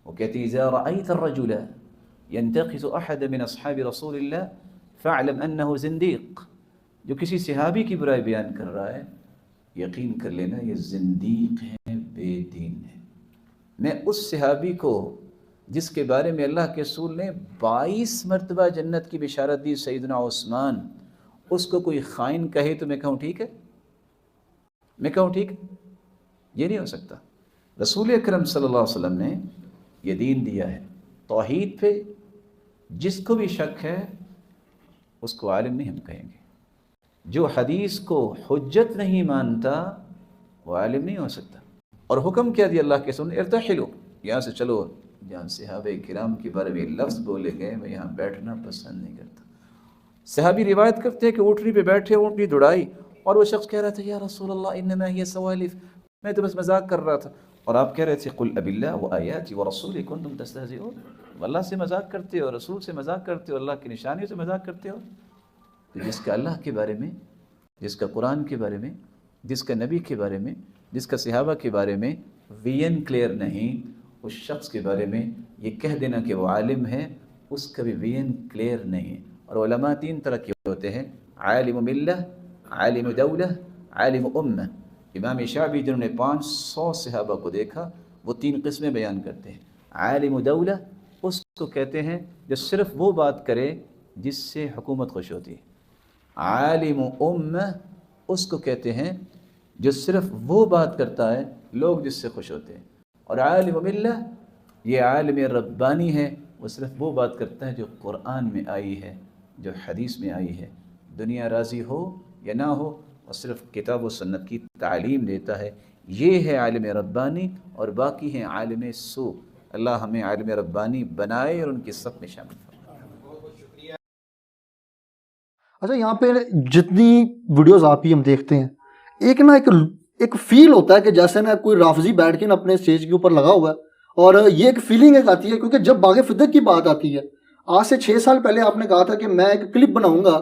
وہ کہتی اذا رأيت الرجل ينتقص احد من اصحاب رسول اللہ فاعلم انه زندیق، جو کسی صحابی کی برائی بیان کر رہا ہے یقین کر لینا یہ زندیق ہے، بے دین ہے۔ میں اس صحابی کو جس کے بارے میں اللہ کے رسول نے 22 مرتبہ جنت کی بشارت دی، سیدنا عثمان، اس کو کوئی خائن کہے تو میں کہوں ٹھیک ہے؟ میں کہوں ٹھیک ہے؟ یہ نہیں ہو سکتا۔ رسول اکرم صلی اللہ علیہ وسلم نے یہ دین دیا ہے، توحید پہ جس کو بھی شک ہے اس کو عالم نہیں ہم کہیں گے، جو حدیث کو حجت نہیں مانتا وہ عالم نہیں ہو سکتا۔ اور حکم کیا دیا اللہ کے رسول نے، ارتحلوا، یہاں سے چلو، جہاں صحابہ کرام کے بارے میں لفظ بولے گئے میں یہاں بیٹھنا پسند نہیں کرتا۔ صحابی روایت کرتے ہیں کہ اونٹنی پہ بیٹھے، اونٹنی دوڑائی، اور وہ شخص کہہ رہا تھا یا رسول اللہ انما ہی سوالف، میں تو بس مذاق کر رہا تھا، اور آپ کہہ رہے تھے قل اب اللہ وآیاتہ ورسولہ کنتم تستہزئون، اللہ سے مذاق کرتے ہو، رسول سے مذاق کرتے ہو، اللہ کی نشانیوں سے مذاق کرتے ہو۔ تو جس کا اللہ کے بارے میں، جس کا قرآن کے بارے میں، جس کا نبی کے بارے میں، جس کا صحابہ کے بارے میں وین کلیئر نہیں، اس شخص کے بارے میں یہ کہہ دینا کہ وہ عالم ہے، اس کا بھی وین کلیئر نہیں ہے۔ اور علماء 3 طرح کے ہوتے ہیں، عالم ملہ، عالم دولہ، عالم امہ۔ امام شعبی جنہوں نے 500 صحابہ کو دیکھا، وہ 3 قسمیں بیان کرتے ہیں۔ عالم دولہ اس کو کہتے ہیں جو صرف وہ بات کرے جس سے حکومت خوش ہوتی ہے۔ عالم امہ اس کو کہتے ہیں جو صرف وہ بات کرتا ہے لوگ جس سے خوش ہوتے ہیں۔ اور عالم ملہ یہ عالم ربانی ہے، وہ صرف وہ بات کرتا ہے جو قرآن میں آئی ہے، جو حدیث میں آئی ہے، دنیا راضی ہو یا نہ ہو، اور صرف کتاب و سنت کی تعلیم دیتا ہے۔ یہ ہے عالم ربانی، اور باقی ہیں عالم سو۔ اللہ ہمیں عالم ربانی بنائے اور ان کی صف میں شامل فرمائے۔ اچھا، یہاں پہ جتنی ویڈیوز آپ ہی ہم دیکھتے ہیں، ایک فیل ہوتا ہے کہ جیسے نا کوئی رافضی بیٹھ کے نا اپنے اسٹیج کے اوپر لگا ہوا ہے، اور یہ ایک فیلنگ ایک آتی ہے، کیونکہ جب باغ فتح کی بات آتی ہے، آج سے 6 سال پہلے آپ نے کہا تھا کہ میں ایک کلپ بناؤں گا،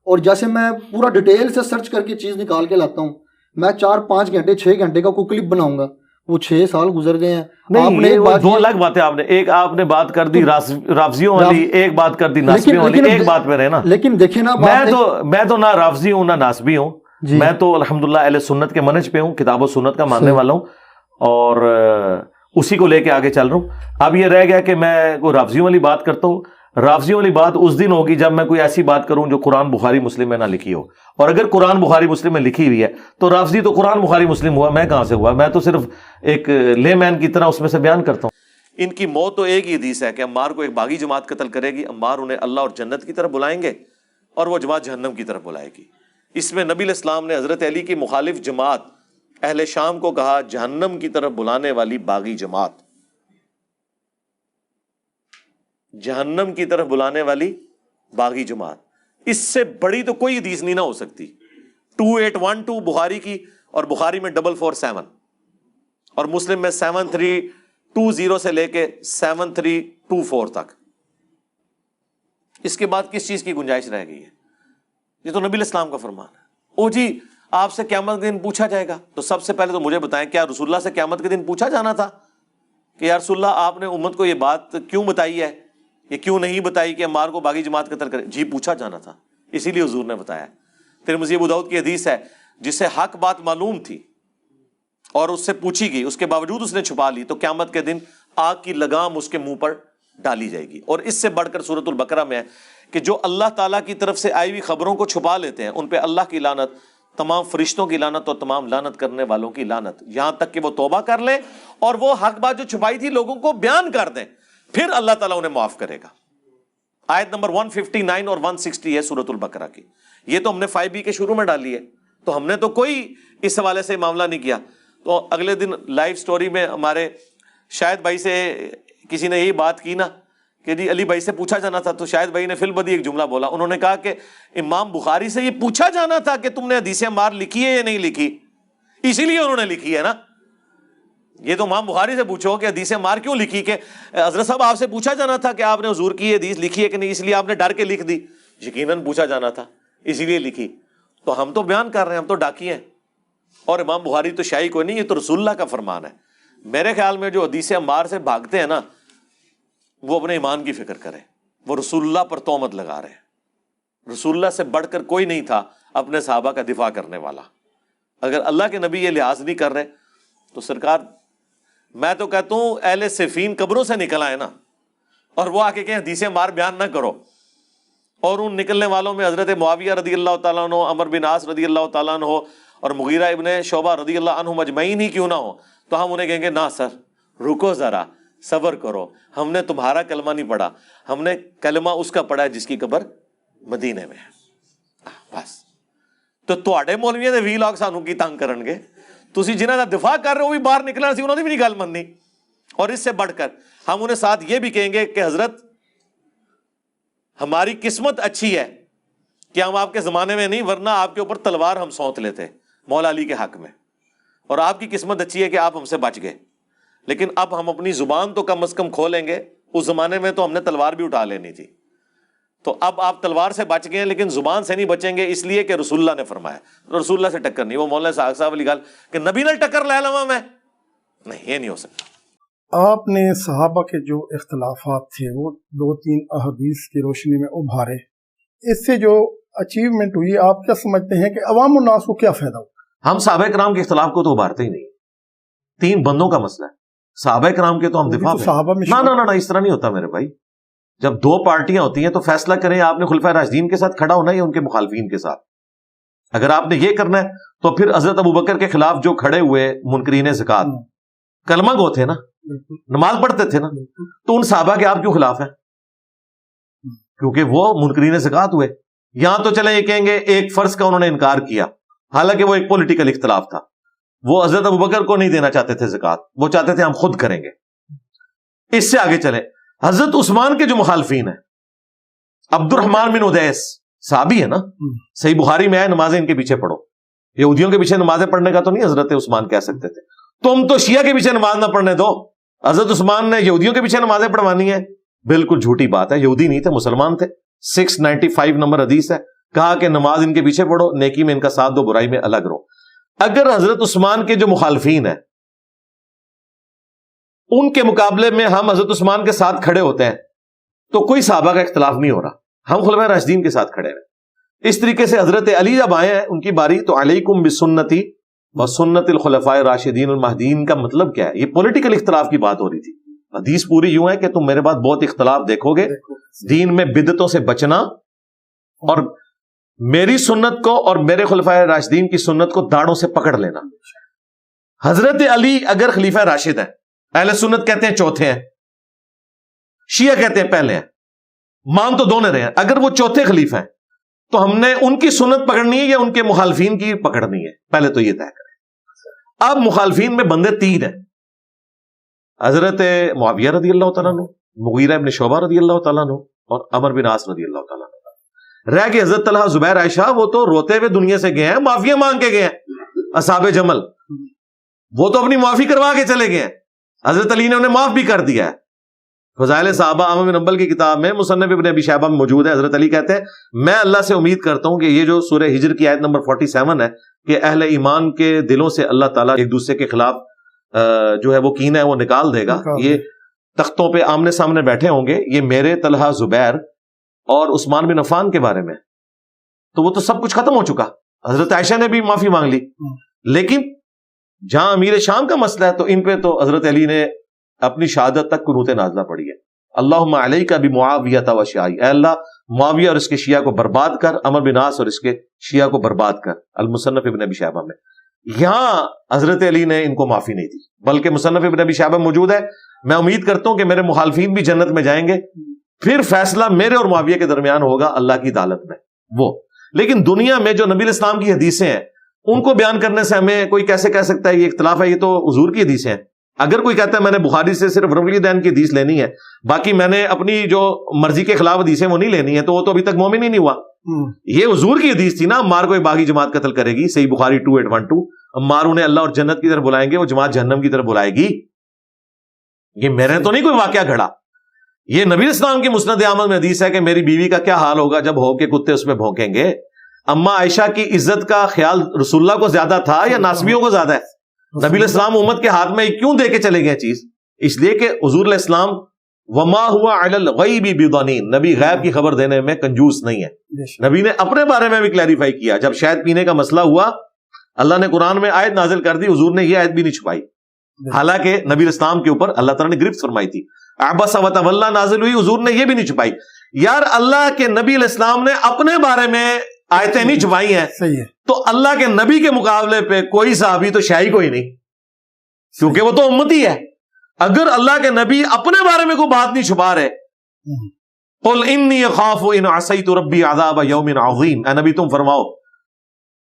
اور جیسے میں پورا ڈیٹیل سے سرچ کر کے چیز نکال کے لاتا ہوں، میں 4-5 گھنٹے 6 گھنٹے کا کوئی کلپ بناؤں گا۔ وہ 6 سال گزر گئے ہیں۔ نہیں، یہ 2 الگ باتیں آپ نے بات کر دی رافضیوں والی، ایک بات کر دی ناسبیوں والی، ایک بات پہ رہے نا۔ لیکن دیکھیں نا، میں تو نہ رافضی ہوں نہ ناسبی ہوں، میں تو الحمدللہ اہل سنت کے منہج پہ ہوں، کتاب و سنت کا ماننے والا ہوں، اور اسی کو لے کے آگے چل رہا ہوں۔ اب یہ رہ گیا کہ میں کوئی رافضیوں والی بات کرتا ہوں، رافضیوں والی بات اس دن ہوگی جب میں کوئی ایسی بات کروں جو قرآن بخاری مسلم میں نہ لکھی ہو، اور اگر قرآن بخاری مسلم میں لکھی ہوئی ہے تو رافضی تو قرآن بخاری مسلم ہوا، میں کہاں سے ہوا؟ میں تو صرف ایک لے مین کی طرح اس میں سے بیان کرتا ہوں۔ ان کی موت تو ایک ہی حدیث ہے کہ عمار کو ایک باغی جماعت قتل کرے گی، عمار انہیں اللہ اور جنت کی طرف بلائیں گے، اور وہ جماعت جہنم کی طرف بلائے گی۔ اس میں نبی علیہ السلام نے حضرت علی کی مخالف جماعت اہل شام کو کہا جہنم کی طرف بلانے والی باغی جماعت، جہنم کی طرف بلانے والی باغی جماعت۔ اس سے بڑی تو کوئی حدیث نہیں نہ ہو سکتی۔ 2812 بخاری کی، اور بخاری میں 447، اور مسلم میں 7320 سے لے کے 7324 تک۔ اس کے بعد کس چیز کی گنجائش رہ گئی ہے؟ یہ تو نبی علیہ السلام کا فرمان ہے۔ او جی، آپ سے قیامت کے دن پوچھا جائے گا، تو سب سے پہلے تو مجھے بتائیں، کیا رسول اللہ سے قیامت کے دن پوچھا جانا تھا کہ یا رسول اللہ آپ نے امت کو یہ بات کیوں بتائی ہے، یہ کیوں نہیں بتائی کہ عمار کو باغی جماعت قتل کرے؟ جی پوچھا جانا تھا، اسی لیے حضور نے بتایا۔ ترمذی ابو داؤد کی حدیث ہے، جسے حق بات معلوم تھی اور اس سے پوچھی گئی، اس کے باوجود اس نے چھپا لی، تو قیامت کے دن آگ کی لگام اس کے منہ پر ڈالی جائے گی۔ اور اس سے بڑھ کر سورۃ البقرہ میں ہے کہ جو اللہ تعالیٰ کی طرف سے آئی ہوئی خبروں کو چھپا لیتے ہیں، ان پہ اللہ کی لعنت، تمام فرشتوں کی لعنت اور تمام لعنت کرنے والوں کی لعنت، یہاں تک کہ وہ توبہ کر لیں اور وہ حق بات جو چھپائی تھی لوگوں کو بیان کر دیں، پھر اللہ تعالیٰ انہیں معاف کرے گا۔ آیت نمبر 159 اور 160 ہے سورۃ البقرہ کی۔ یہ تو ہم نے 5B کے شروع میں ڈالی ہے، تو ہم نے تو کوئی اس حوالے سے معاملہ نہیں کیا۔ تو اگلے دن لائیو سٹوری میں ہمارے شاہد بھائی سے کسی نے یہی بات کی نا کہ جی علی بھائی سے پوچھا جانا تھا، تو شاہد بھائی نے فی البدی ایک جملہ بولا، انہوں نے کہا کہ امام بخاری سے یہ پوچھا جانا تھا کہ تم نے حدیث عمار لکھی ہے یا نہیں لکھی، اسی لیے انہوں نے لکھی ہے نا۔ یہ تو امام بخاری سے پوچھو کہ حدیث عمار کیوں لکھی، کہ حضرت صاحب آپ سے پوچھا جانا تھا کہ آپ نے حضور کی حدیث لکھی ہے کہ نہیں، اس لیے آپ نے ڈر کے لکھ دی۔ یقیناً پوچھا جانا تھا، اسی لیے لکھی۔ تو ہم تو بیان کر رہے ہیں، ہم تو ڈاکی ہیں، اور امام بخاری تو شاہی کوئی نہیں، یہ تو رسول اللہ کا فرمان ہے۔ میرے خیال میں جو حدیث عمار سے بھاگتے ہیں نا، وہ اپنے ایمان کی فکر کریں. وہ رسول اللہ پر تہمت لگا رہے ہیں. رسول اللہ سے بڑھ کر کوئی نہیں تھا اپنے صحابہ کا دفاع کرنے والا. اگر اللہ کے نبی یہ لحاظ نہیں کر رہے تو سرکار، میں تو کہتا ہوں اہل صفین قبروں سے نکل آئے نا، اور وہ آ کے کہیں حدیثیں مار بیان نہ کرو. اور ان نکلنے والوں میں حضرت معاویہ رضی اللہ تعالیٰ عنہ، عمر بن عاص رضی اللہ تعالیٰ عنہ اور مغیرہ ابن شعبہ رضی اللہ عنہ مجمعین ہی کیوں نہ ہو، تو ہم انہیں کہیں گے نا سر، رکو ذرا، صبر کرو، ہم نے تمہارا کلمہ نہیں پڑھا، ہم نے کلمہ اس کا پڑھا ہے جس کی قبر مدینے میں ہے. بس. تو تواڈے مولویاں دے 20 لاکھ سانوں کی تنگ کرن گے، تسی جنہاں دا دفاع کر رہے ہو بھی باہر نکلنا سی، انہوں نے بھی نہیں گل مننی. اور اس سے بڑھ کر ہم انہیں ساتھ یہ بھی کہیں گے کہ حضرت ہماری قسمت اچھی ہے کہ ہم آپ کے زمانے میں نہیں، ورنہ آپ کے اوپر تلوار ہم سونت لیتے مولا علی کے حق میں. اور آپ کی قسمت اچھی ہے کہ آپ ہم سے بچ گئے. لیکن اب ہم اپنی زبان تو کم از کم کھولیں گے. اس زمانے میں تو ہم نے تلوار بھی اٹھا لینی تھی. تو اب آپ تلوار سے بچ گئے ہیں لیکن زبان سے نہیں بچیں گے، اس لیے کہ رسول اللہ نے فرمایا. رسول اللہ سے ٹکر نہیں. وہ مولانا صاحب والی گل کہ نبی نے ٹکر لے لوا میں، نہیں، یہ نہیں ہو سکتا. آپ نے صحابہ کے جو اختلافات تھے وہ 2-3 احادیث کی روشنی میں ابھارے. اس سے جو اچیومنٹ ہوئی، آپ کیا سمجھتے ہیں کہ عوام الناس کو کیا فائدہ ہوا؟ ہم صحابہ کرام کے اختلاف کو تو ابھارتے ہی نہیں. 3 بندوں کا مسئلہ ہے. صحابہ کرام کے تو ہم دفاع نہ اس طرح نہیں ہوتا میرے بھائی. جب 2 پارٹیاں ہوتی ہیں تو فیصلہ کریں آپ نے خلفائے راشدین کے ساتھ کھڑا ہونا ہے یا ان کے مخالفین کے ساتھ. اگر آپ نے یہ کرنا ہے تو پھر حضرت ابوبکر کے خلاف جو کھڑے ہوئے منکرین زکات، کلمہ گو تھے نا، نماز پڑھتے تھے نا، تو ان صحابہ کے آپ کیوں خلاف ہیں؟ کیونکہ وہ منکرین زکات ہوئے. یہاں تو چلے یہ کہیں گے ایک فرض کا انہوں نے انکار کیا، حالانکہ وہ ایک پولیٹیکل اختلاف تھا. وہ حضرت ابوبکر کو نہیں دینا چاہتے تھے زکات، وہ چاہتے تھے ہم خود کریں گے. اس سے آگے چلے حضرت عثمان کے جو مخالفین ہیں، عبد الرحمن بن ادیس صحابی ہے نا، صحیح بخاری میں ہے نمازیں ان کے پیچھے پڑھو. یہودیوں کے پیچھے نمازیں پڑھنے کا تو نہیں حضرت عثمان کہہ سکتے تھے تم تو شیعہ کے پیچھے نماز نہ پڑھنے دو. حضرت عثمان نے یہودیوں کے پیچھے نمازیں پڑھوانی ہے؟ بالکل جھوٹی بات ہے. یہودی نہیں تھے، مسلمان تھے. 695 نمبر حدیث ہے. کہا کہ نماز ان کے پیچھے پڑھو، نیکی میں ان کا ساتھ دو، برائی میں الگ رہو. اگر حضرت عثمان کے جو مخالفین ہیں ان کے مقابلے میں ہم حضرت عثمان کے ساتھ کھڑے ہوتے ہیں تو کوئی صحابہ کا اختلاف نہیں ہو رہا، ہم خلفائے راشدین کے ساتھ کھڑے ہیں. اس طریقے سے حضرت علی جب آئے ہیں ان کی باری تو علیکم بسنتی و سنت الخلفاء راشدین المہدیین کا مطلب کیا ہے؟ یہ پولیٹیکل اختلاف کی بات ہو رہی تھی. حدیث پوری یوں ہے کہ تم میرے بعد بہت اختلاف دیکھو گے، دین میں بدعتوں سے بچنا اور میری سنت کو اور میرے خلفائے راشدین کی سنت کو داڑھوں سے پکڑ لینا. حضرت علی اگر خلیفہ راشد ہیں، اہل سنت کہتے ہیں چوتھے ہیں، شیعہ کہتے ہیں پہلے ہیں، مان تو دونوں رہے ہیں. اگر وہ چوتھے خلیفہ ہیں تو ہم نے ان کی سنت پکڑنی ہے یا ان کے مخالفین کی پکڑنی ہے؟ پہلے تو یہ طے کریں. اب مخالفین میں بندے 3 ہیں، حضرت معاویہ رضی اللہ تعالیٰ عنہ، مغیرہ ابن شعبہ رضی اللہ تعالیٰ عنہ اور عمر بن عاص رضی اللہ تعالیٰ عنہ. رہ گئے حضرت طلحہ زبیر عائشہ، وہ تو روتے ہوئے دنیا سے گئے ہیں، معافیاں مانگ کے گئے ہیں. اصحاب جمل وہ تو اپنی معافی کروا کے چلے گئے ہیں، حضرت علی نے انہیں معاف بھی کر دیا ہے. فضائل صحابہ عامر بن حنبل کی کتاب میں مصنف ابن ابی شیبہ میں موجود ہے. حضرت علی کہتے ہیں میں اللہ سے امید کرتا ہوں کہ یہ جو سورہ ہجر کی آیت نمبر 47 ہے کہ اہل ایمان کے دلوں سے اللہ تعالیٰ ایک دوسرے کے خلاف جو ہے وہ کینہ ہے وہ نکال دے گا. یہ تختوں پہ آمنے سامنے بیٹھے ہوں گے، یہ میرے طلحہ زبیر اور عثمان بن عفان کے بارے میں. تو وہ تو سب کچھ ختم ہو چکا، حضرت عائشہ نے بھی معافی مانگ لی. لیکن جہاں امیر شام کا مسئلہ ہے تو ان پہ تو حضرت علی نے اپنی شہادت تک قنوت نازلہ پڑھی ہے. اللہم علیک بمعاویہ و شیعی، اے اللہ معاویہ اور اس کے شیعہ کو برباد کر، عمر بن عاص اور اس کے شیعہ کو برباد کر. المصنف ابن ابی شیبہ میں یہاں حضرت علی نے ان کو معافی نہیں دی، بلکہ مصنف ابن ابی شیبہ موجود ہے. میں امید کرتا ہوں کہ میرے مخالفین بھی جنت میں جائیں گے، پھر فیصلہ میرے اور معاویہ کے درمیان ہوگا اللہ کی عدالت میں. وہ لیکن دنیا میں جو نبی الاسلام کی حدیثیں ہیں ان کو بیان کرنے سے ہمیں کوئی کیسے کہہ سکتا ہے یہ اختلاف ہے؟ یہ تو حضور کی حدیثیں ہیں. اگر کوئی کہتا ہے میں نے بخاری سے صرف رفع الیدین کی حدیث لینی ہے، باقی میں نے اپنی جو مرضی کے خلاف حدیثیں وہ نہیں لینی ہے، تو وہ تو ابھی تک مومن ہی نہیں ہوا. یہ حضور کی حدیث تھی نا، عمار کو ایک باغی جماعت قتل کرے گی، صحیح بخاری 2812. عمار انہیں اللہ اور جنت کی طرف بلائیں گے، وہ جماعت جہنم کی طرف بلائے گی. یہ میرے تو نہیں کوئی واقعہ گھڑا، یہ نبی اسلام کی مسند احمد میں حدیث ہے کہ میری بیوی کا کیا حال ہوگا جب ہو کے کتے اس میں بھونکیں گے. اما عائشہ کی عزت کا خیال رسول اللہ کو زیادہ تھا یا ناسبیوں کو زیادہ ہے؟ نبی الاسلام امت کے ہاتھ میں کیوں دے کے چلے گئے چیز؟ اس لیے کہ حضور علیہ السلام وما ہوا علی الغیب بضنین، نبی غیب کی خبر دینے میں کنجوس نہیں ہے۔ نبی نے اپنے بارے میں بھی کلیریفائی کیا، جب شہد پینے کا مسئلہ ہوا اللہ نے قرآن میں آیت نازل کر دی، حضور نے یہ آیت بھی نہیں چھپائی، حالانکہ نبی اسلام کے اوپر اللہ تعالیٰ نے گرفت فرمائی تھی۔ عبس وتولی نازل ہوئی، حضور نے یہ بھی نہیں چھپائی۔ یار اللہ کے نبی علیہ السلام نے اپنے بارے میں آیتیں نہیں چھپائی ہیں، صحیح ہے، تو اللہ کے نبی کے مقابلے پہ کوئی صحابی تو شاہی کوئی نہیں، کیونکہ وہ تو امتی ہے۔ اگر اللہ کے نبی اپنے بارے میں کوئی بات نہیں چھپا رہے، قل انی اخاف ان عصیت ربی عذاب یوم عظیم، اے نبی تم فرماؤ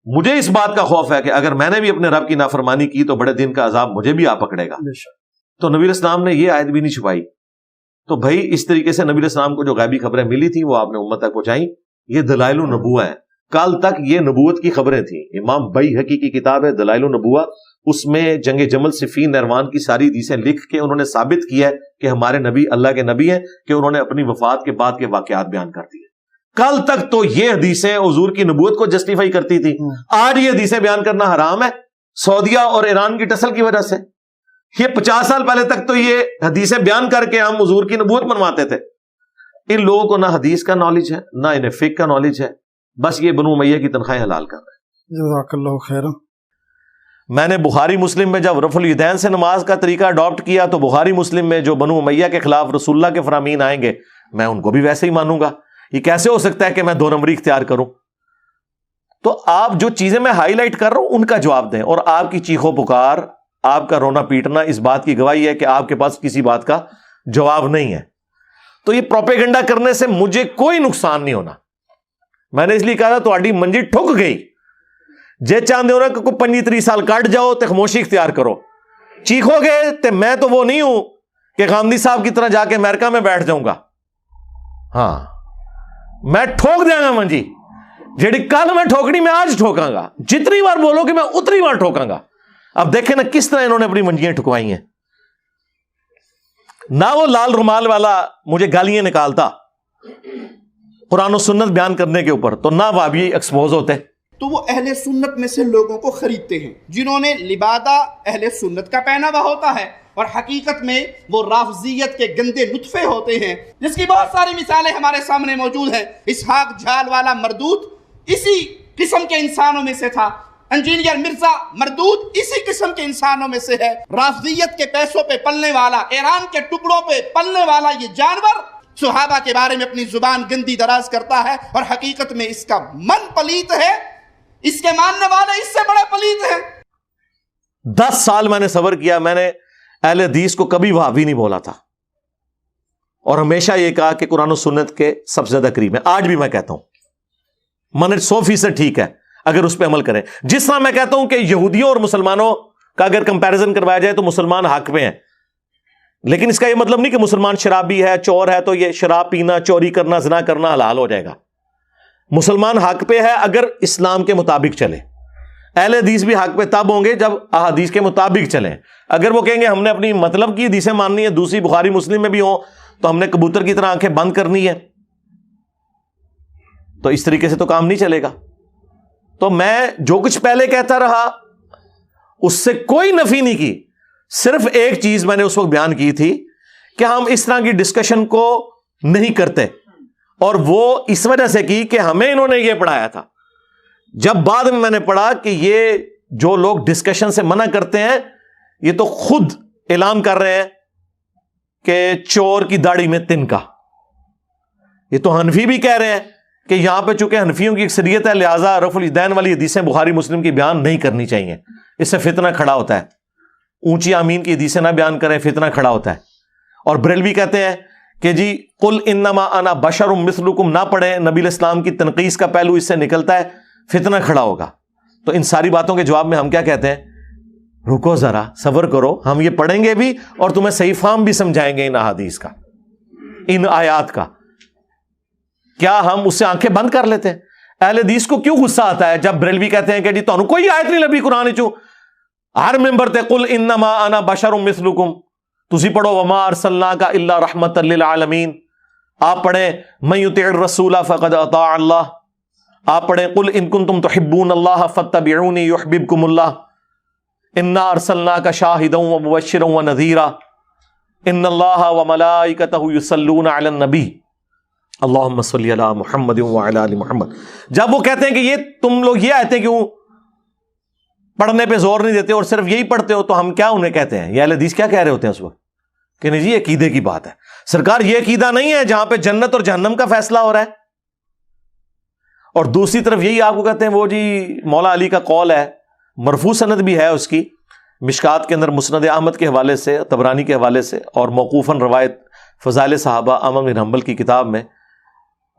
مجھے اس بات کا خوف ہے کہ اگر میں نے بھی اپنے رب کی نافرمانی کی تو بڑے دن کا عذاب مجھے بھی آ پکڑے گا۔ تو نبی الاسلام نے یہ آیت بھی نہیں چھپائی۔ تو بھائی اس طریقے سے نبی الاسلام کو جو غیبی خبریں ملی تھی وہ آپ نے امت تک پہنچائیں، یہ دلائل النبوہ ہیں۔ کل تک یہ نبوت کی خبریں تھیں۔ امام بیہقی کی کتاب ہے دلائل النبوہ، اس میں جنگ جمل صفین نہروان کی ساری حدیثیں لکھ کے انہوں نے ثابت کیا ہے کہ ہمارے نبی اللہ کے نبی ہیں، کہ انہوں نے اپنی وفات کے بعد کے واقعات بیان کر دیے۔ کل تک تو یہ حدیثیں حضور کی نبوت کو جسٹیفائی کرتی تھی، آج یہ حدیثیں بیان کرنا حرام ہے سعودیہ اور ایران کی ٹسل کی وجہ سے۔ یہ 50 سال پہلے تک تو یہ حدیثیں بیان کر کے ہم حضور کی نبوت منواتے تھے۔ ان لوگوں کو نہ حدیث کا نالج ہے نہ انہیں فقہ کا نالج ہے، بس یہ بنو امیہ کی تنخواہیں حلال کر رہے ہیں۔ جزاک اللہ خیر۔ میں نے بخاری مسلم میں جب رفع الیدین سے نماز کا طریقہ اڈاپٹ کیا تو بخاری مسلم میں جو بنو امیہ کے خلاف رسول اللہ کے فرامین آئیں گے میں ان کو بھی ویسے ہی مانوں گا۔ یہ کیسے ہو سکتا ہے کہ میں دو نمبری اختیار کروں؟ تو آپ جو چیزیں میں ہائی لائٹ کر رہا ہوں ان کا جواب دیں، اور آپ کی چیخو پکار، آپ کا رونا پیٹنا اس بات کی گواہی ہے کہ آپ کے پاس کسی بات کا جواب نہیں ہے۔ تو یہ پروپیگنڈا کرنے سے مجھے کوئی نقصان نہیں ہونا۔ میں نے اس لیے کہا تھا تہاڈی منجی ٹھک گئی، جے چاہتے ہو نا کہ کوئی 25-30 سال کٹ جاؤ تے خاموشی اختیار کرو، چیخو گے تے میں تو وہ نہیں ہوں کہ غامدی صاحب کی طرح جا کے امریکہ میں بیٹھ جاؤں گا۔ ہاں میں ٹھوک دیا گا منجی، جیڑی کل میں ٹھوکڑی میں آج ٹھوکاں گا، جتنی بار بولو کہ میں اتنی بار ٹھوکاں گا۔ اب دیکھیں نا کس طرح انہوں نے اپنی منجیاں ٹھکوائی ہیں۔ نہ وہ لال رومال والا مجھے گالیاں نکالتا قرآن و سنت بیان کرنے کے اوپر، تو نہ وہابی ایکسپوز ہوتے۔ تو وہ اہل سنت میں سے لوگوں کو خریدتے ہیں جنہوں نے لبادہ اہل سنت کا پہنا ہوا ہوتا ہے، اور حقیقت میں وہ رافضیت کے گندے نطفے ہوتے ہیں، جس کی بہت ساری مثالیں ہمارے سامنے موجود ہیں۔ اسحاق جھال والا مردود اسی قسم کے انسانوں میں سے تھا، انجینئر مرزا مردود اسی قسم کے انسانوں میں سے ہے۔ رافضیت کے پیسوں پہ پلنے والا، ایران کے ٹکڑوں پہ پلنے والا یہ جانور صحابہ کے بارے میں اپنی زبان گندی دراز کرتا ہے، اور حقیقت میں اس کا من پلیت ہے، اس کے ماننے والے اس سے بڑے پلیت ہیں۔ 10 سال میں نے صبر کیا، میں نے اہل حدیث کو کبھی وہابی نہیں بولا تھا، اور ہمیشہ یہ کہا کہ قرآن و سنت کے سب سے زیادہ قریب ہے۔ آج بھی میں کہتا ہوں منہج 100% ٹھیک ہے اگر اس پہ عمل کریں۔ جس طرح میں کہتا ہوں کہ یہودیوں اور مسلمانوں کا اگر کمپیریزن کروایا جائے تو مسلمان حق پہ ہیں، لیکن اس کا یہ مطلب نہیں کہ مسلمان شرابی ہے، چور ہے، تو یہ شراب پینا، چوری کرنا، زنا کرنا حلال ہو جائے گا۔ مسلمان حق پہ ہے اگر اسلام کے مطابق چلے۔ اہل حدیث بھی حق پہ تب ہوں گے جب احادیث کے مطابق چلیں۔ اگر وہ کہیں گے ہم نے اپنی مطلب کی حدیثیں ماننی ہے، دوسری بخاری مسلم میں بھی ہوں، تو ہم نے کبوتر کی طرح آنکھیں بند کرنی ہے، تو اس طریقے سے تو کام نہیں چلے گا۔ تو میں جو کچھ پہلے کہتا رہا اس سے کوئی نفی نہیں کی، صرف ایک چیز میں نے اس وقت بیان کی تھی کہ ہم اس طرح کی ڈسکشن کو نہیں کرتے، اور وہ اس وجہ سے کی کہ ہمیں انہوں نے یہ پڑھایا تھا۔ جب بعد میں نے پڑھا کہ یہ جو لوگ ڈسکشن سے منع کرتے ہیں یہ تو خود اعلان کر رہے ہیں کہ چور کی داڑھی میں تنکا۔ یہ تو حنفی بھی کہہ رہے ہیں کہ یہاں پہ چونکہ حنفیوں کی اکثریت ہے لہٰذا رفع الیدین والی حدیثیں بخاری مسلم کی بیان نہیں کرنی چاہیے، اس سے فتنہ کھڑا ہوتا ہے۔ اونچی آمین کی حدیثیں نہ بیان کریں، فتنہ کھڑا ہوتا ہے۔ اور بریلوی کہتے ہیں کہ جی قل انما انا بشر مثلکم نہ پڑھیں، نبی الاسلام کی تنقیص کا پہلو اس سے نکلتا ہے، فتنہ کھڑا ہوگا۔ تو ان ساری باتوں کے جواب میں ہم کیا کہتے ہیں؟ رکو ذرا، صبر کرو، ہم یہ پڑھیں گے بھی اور تمہیں صحیح فہم بھی سمجھائیں گے ان احادیث کا، ان آیات کا۔ کیا ہم اس سے آنکھیں بند کر لیتے ہیں؟ اہل حدیث کو کیوں غصہ آتا ہے جب بریلوی کہتے ہیں کہ جی تانوں کوئی آیت نہیں لبھی قرآن چوں، ہر ممبر تے قل انما انا بشر مثلکم، تسی پڑھو وما ارسلناک الا رحمتا للعالمین، آپ پڑھیں من یطع الرسول فقد اطاع اللہ، آپ پڑھیں قل ان کنتم تحبون اللہ فاتبعونی یحببکم اللہ، انا ارسلناک شاہدا ومبشرا ونذیرا۔ ان اللہ وملائکتہ یصلون علی النبی اللہم صلی علی محمد وعلی آل محمد. جب وہ کہتے ہیں کہ یہ تم لوگ یہ آیتیں کیوں پڑھنے پہ زور نہیں دیتے اور صرف یہی پڑھتے ہو, تو ہم کیا انہیں کہتے ہیں, یہ اہل حدیث کیا کہہ رہے ہوتے ہیں اس وقت کہ نہیں جی عقیدے کی بات ہے. سرکار یہ عقیدہ نہیں ہے جہاں پہ جنت اور جہنم کا فیصلہ ہو رہا ہے. اور دوسری طرف یہی آپ کو کہتے ہیں وہ جی مولا علی کا قول ہے, مرفوع سند بھی ہے اس کی مشکات کے اندر مسند احمد کے حوالے سے, طبرانی کے حوالے سے, اور موقوفاً روایت فضائل صحابہ احمد بن حنبل کی کتاب میں.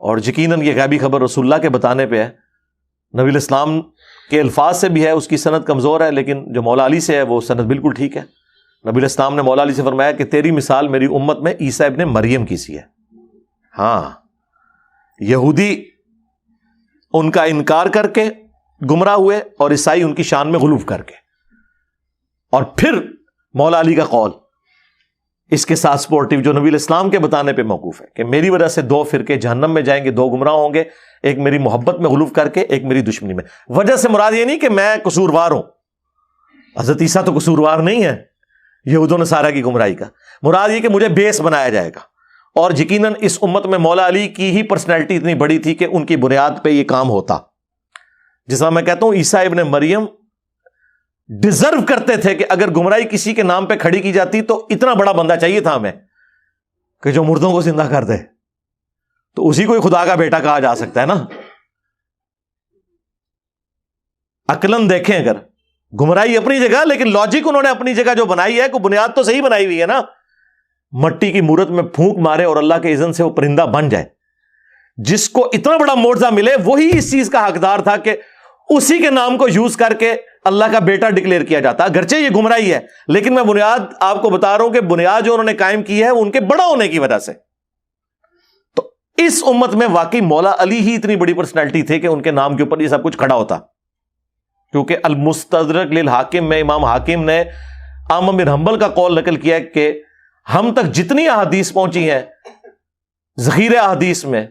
اور یقیناً یہ غیبی خبر رسول اللہ کے بتانے پہ ہے, نبی الاسلام کے الفاظ سے بھی ہے, اس کی سند کمزور ہے, لیکن جو مولا علی سے ہے وہ سند بالکل ٹھیک ہے. نبی الاسلام نے مولا علی سے فرمایا کہ تیری مثال میری امت میں عیسیٰ ابن مریم کی سی ہے. ہاں, یہودی ان کا انکار کر کے گمراہ ہوئے اور عیسائی ان کی شان میں غلو کر کے, اور پھر مولا علی کا قول اس کے ساتھ سپورٹیو جو نبی الاسلام کے بتانے پہ موقوف ہے کہ میری وجہ سے 2 فرقے جہنم میں جائیں گے, 2 گمراہ ہوں گے, ایک میری محبت میں غلو کر کے, ایک میری دشمنی میں. وجہ سے مراد یہ نہیں کہ میں قصوروار ہوں, حضرت عیسیٰ تو قصوروار نہیں ہے یہود و نصارہ کی گمراہی کا. مراد یہ کہ مجھے بیس بنایا جائے گا. اور یقیناً اس امت میں مولا علی کی ہی پرسنالٹی اتنی بڑی تھی کہ ان کی بنیاد پہ یہ کام ہوتا. جس طرح میں کہتا ہوں عیسیٰ ابن مریم ڈیزرو کرتے تھے کہ اگر گمراہی کسی کے نام پہ کھڑی کی جاتی تو اتنا بڑا بندہ چاہیے تھا ہمیں کہ جو مردوں کو زندہ کر دے, تو اسی کو خدا کا بیٹا کہا جا سکتا ہے نا. عقلاً دیکھیں, اگر گمراہی اپنی جگہ, لیکن لاجک انہوں نے اپنی جگہ جو بنائی ہے, کوئی بنیاد تو صحیح بنائی ہوئی ہے نا. مٹی کی مورت میں پھونک مارے اور اللہ کے اذن سے وہ پرندہ بن جائے, جس کو اتنا بڑا معجزہ ملے, وہی اس چیز کا حقدار تھا کہ اسی کے نام کو یوز کر کے اللہ کا بیٹا ڈکلیئر کیا جاتا. اگرچہ یہ گمراہی ہے, لیکن میں بنیاد آپ کو بتا رہا ہوں کہ بنیاد جو انہوں نے قائم کی ہے وہ ان کے بڑا ہونے کی وجہ سے. تو اس امت میں واقعی مولا علی ہی اتنی بڑی پرسنالٹی تھے کہ ان کے نام کے اوپر یہ سب کچھ کھڑا ہوتا. کیونکہ المستدرک للحاکم میں امام حاکم نے احمد بن حنبل کا قول نقل کیا کہ ہم تک جتنی احادیث پہنچی ہیں ذخیرہ احادیث میں,